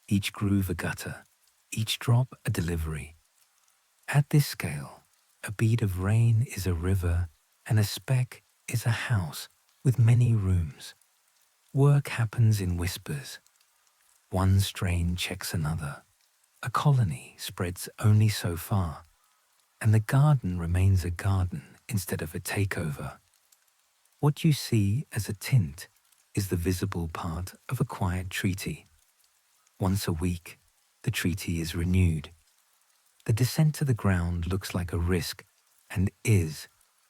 each groove a gutter, each drop a delivery. At this scale, A bead of rain is a river, and a speck is a house with many rooms. Work happens in whispers. One strain checks another. A colony spreads only so far, and the garden remains a garden instead of a takeover. What you see as a tint is the visible part of a quiet treaty. Once a week, the treaty is renewed. The descent to the ground looks like a risk, and is,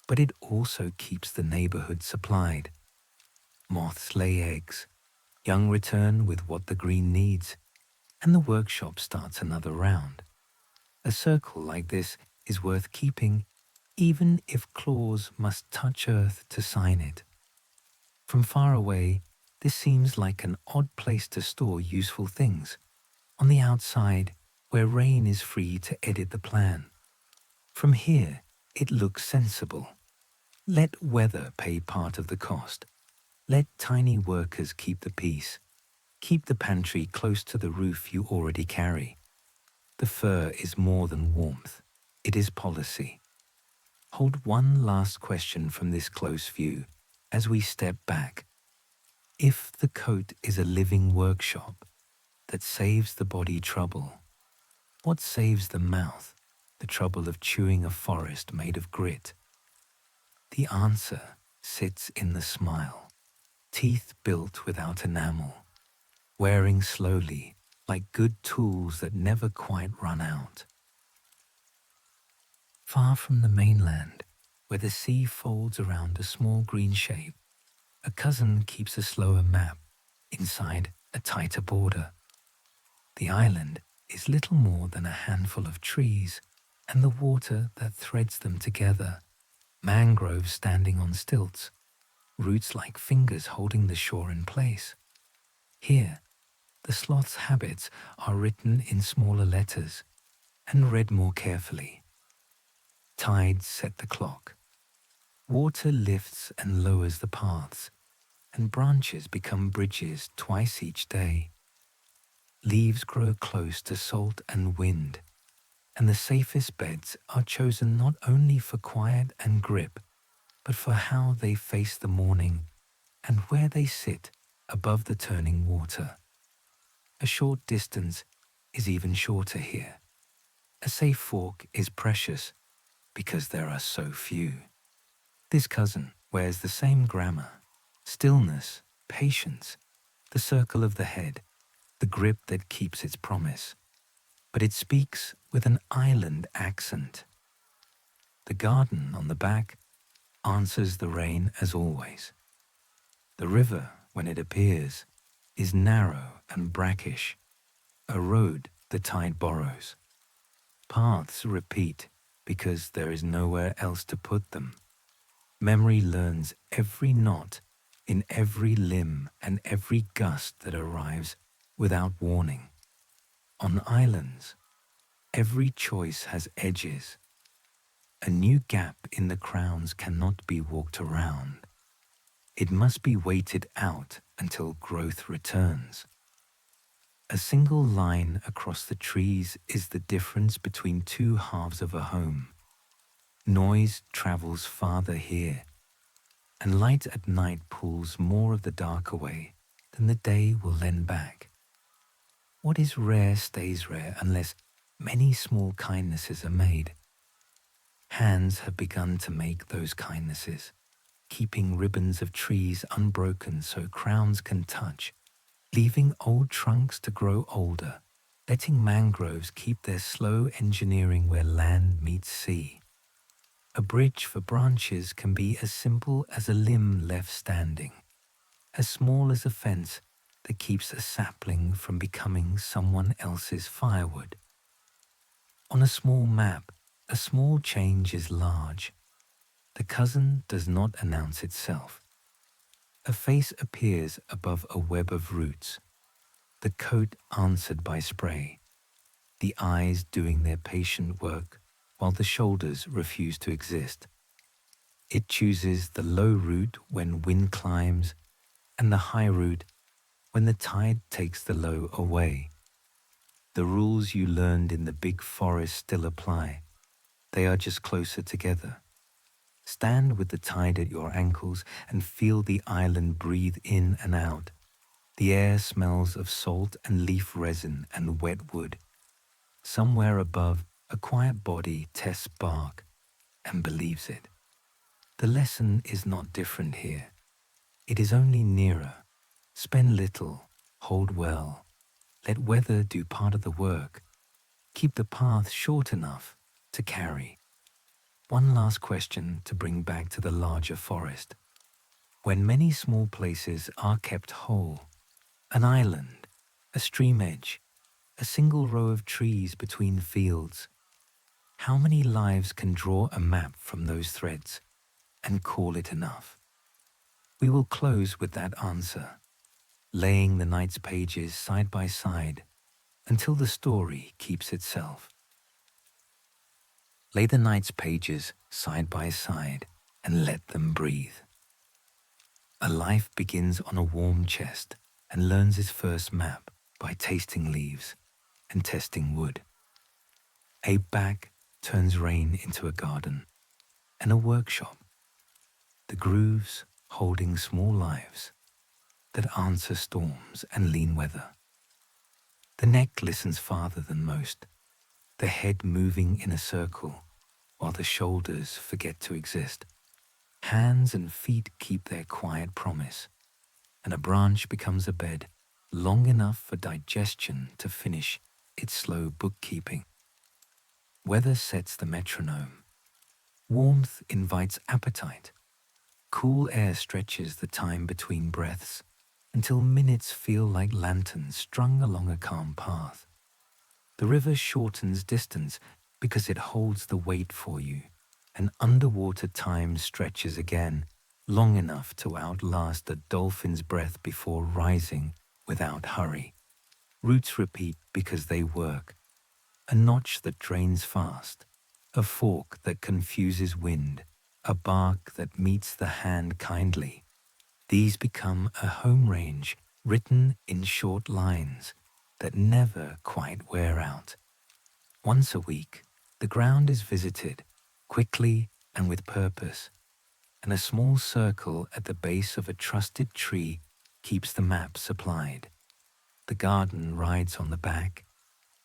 but it also keeps the neighborhood supplied. Moths lay eggs, young return with what the green needs, and the workshop starts another round. A circle like this is worth keeping, even if claws must touch earth to sign it. From far away, this seems like an odd place to store useful things. On the outside, where rain is free to edit the plan. From here, it looks sensible. Let weather pay part of the cost. Let tiny workers keep the peace. Keep the pantry close to the roof you already carry. The fur is more than warmth. It is policy. Hold one last question from this close view as we step back. If the coat is a living workshop that saves the body trouble, what saves the mouth the trouble of chewing a forest made of grit? The answer sits in the smile, teeth built without enamel, wearing slowly like good tools that never quite run out. Far from the mainland, where the sea folds around a small green shape, a cousin keeps a slower map inside a tighter border. The island is little more than a handful of trees and the water that threads them together, mangroves standing on stilts, roots like fingers holding the shore in place. Here, the sloth's habits are written in smaller letters and read more carefully. Tides set the clock. Water lifts and lowers the paths, and branches become bridges twice each day. Leaves grow close to salt and wind, and the safest beds are chosen not only for quiet and grip, but for how they face the morning and where they sit above the turning water. A short distance is even shorter here. A safe fork is precious because there are so few. This cousin wears the same grammar: stillness, patience, the circle of the head, the grip that keeps its promise. But it speaks with an island accent. The garden on the back answers the rain as always. The river, when it appears, is narrow and brackish, a road the tide borrows. Paths repeat because there is nowhere else to put them. Memory learns every knot in every limb and every gust that arrives without warning. On islands, every choice has edges. A new gap in the crowns cannot be walked around. It must be waited out until growth returns. A single line across the trees is the difference between two halves of a home. Noise travels farther here, and light at night pulls more of the dark away than the day will lend back. What is rare stays rare unless many small kindnesses are made. Hands have begun to make those kindnesses, keeping ribbons of trees unbroken so crowns can touch, leaving old trunks to grow older, letting mangroves keep their slow engineering where land meets sea. A bridge for branches can be as simple as a limb left standing, as small as a fence that keeps a sapling from becoming someone else's firewood. On a small map, a small change is large. The cousin does not announce itself. A face appears above a web of roots, the coat answered by spray, the eyes doing their patient work while the shoulders refuse to exist. It chooses the low root when wind climbs and the high root when the tide takes the low away. The rules you learned in the big forest still apply. They are just closer together. Stand with the tide at your ankles and feel the island breathe in and out. The air smells of salt and leaf resin and wet wood. Somewhere above, a quiet body tests bark and believes it. The lesson is not different here. It is only nearer. Spend little, hold well. Let weather do part of the work. Keep the path short enough to carry. One last question to bring back to the larger forest. When many small places are kept whole, an island, a stream edge, a single row of trees between fields, how many lives can draw a map from those threads and call it enough? We will close with that answer, laying the night's pages side by side until the story keeps itself. Lay the night's pages side by side and let them breathe. A life begins on a warm chest and learns its first map by tasting leaves and testing wood. A back turns rain into a garden and a workshop. The grooves holding small lives that answer storms and lean weather. The neck listens farther than most, the head moving in a circle while the shoulders forget to exist. Hands and feet keep their quiet promise, and a branch becomes a bed long enough for digestion to finish its slow bookkeeping. Weather sets the metronome. Warmth invites appetite. Cool air stretches the time between breaths until minutes feel like lanterns strung along a calm path. The river shortens distance because it holds the weight for you, and underwater time stretches again, long enough to outlast a dolphin's breath before rising without hurry. Roots repeat because they work. A notch that drains fast, a fork that confuses wind, a bark that meets the hand kindly. These become a home range written in short lines that never quite wear out. Once a week, the ground is visited, quickly and with purpose, and a small circle at the base of a trusted tree keeps the map supplied. The garden rides on the back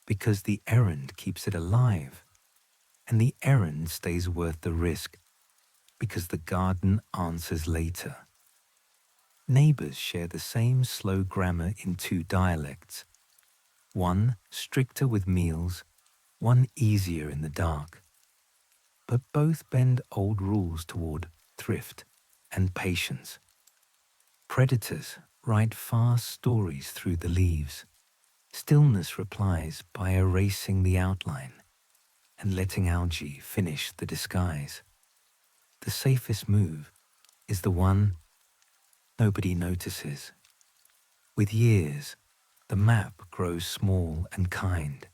because the errand keeps it alive, and the errand stays worth the risk because the garden answers later. Neighbors share the same slow grammar in two dialects, one stricter with meals, one easier in the dark. But both bend old rules toward thrift and patience. Predators write fast stories through the leaves. Stillness replies by erasing the outline and letting algae finish the disguise. The safest move is the one nobody notices. With years, the map grows small and kind.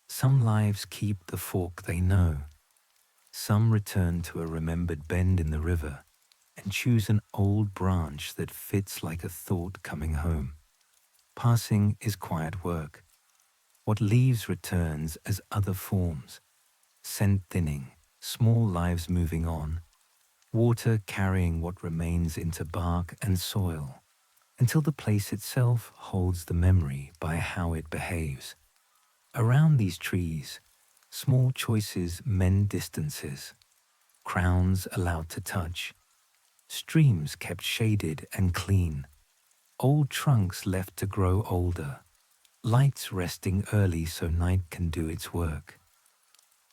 Some lives keep the fork they know. Some return to a remembered bend in the river and choose an old branch that fits like a thought coming home. Passing is quiet work. What leaves returns as other forms, scent thinning, small lives moving on, water carrying what remains into bark and soil, until the place itself holds the memory by how it behaves. Around these trees, small choices mend distances, crowns allowed to touch, streams kept shaded and clean, old trunks left to grow older, lights resting early so night can do its work.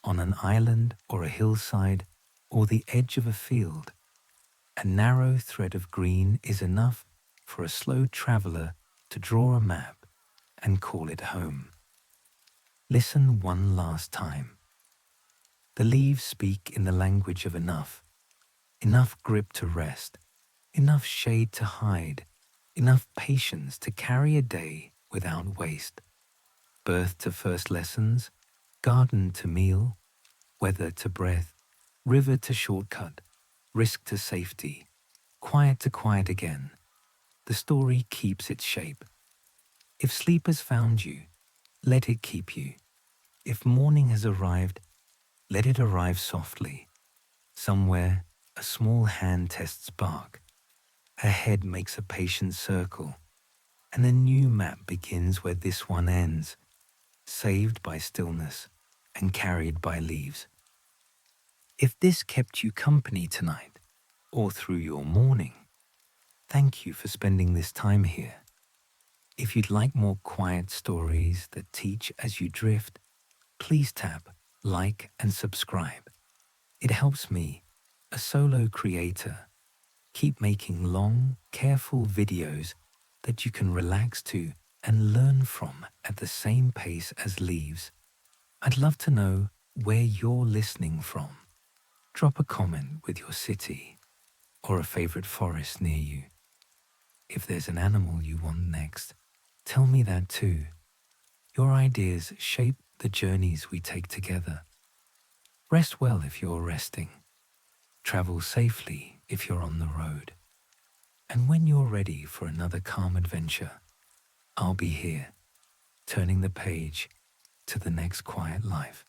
On an island or a hillside or the edge of a field, a narrow thread of green is enough for a slow traveler to draw a map and call it home. Listen one last time. The leaves speak in the language of enough grip to rest, enough shade to hide, enough patience to carry a day without waste. Birth to first lessons, garden to meal, weather to breath, river to shortcut, risk to safety, quiet to quiet again. The story keeps its shape. If sleep has found you, let it keep you. If morning has arrived, Let it arrive softly. Somewhere, a small hand tests bark, a head makes a patient circle, and a new map begins where this one ends, saved by stillness and carried by leaves. If this kept you company tonight, or through your morning, thank you for spending this time here. If you'd like more quiet stories that teach as you drift, please tap like and subscribe. It helps me, a solo creator, keep making long, careful videos that you can relax to and learn from at the same pace as leaves. I'd love to know where you're listening from. Drop a comment with your city or a favorite forest near you. If there's an animal you want next, tell me that too. Your ideas shape the journeys we take together. Rest well if you're resting. Travel safely if you're on the road. And when you're ready for another calm adventure, I'll be here, turning the page to the next quiet life.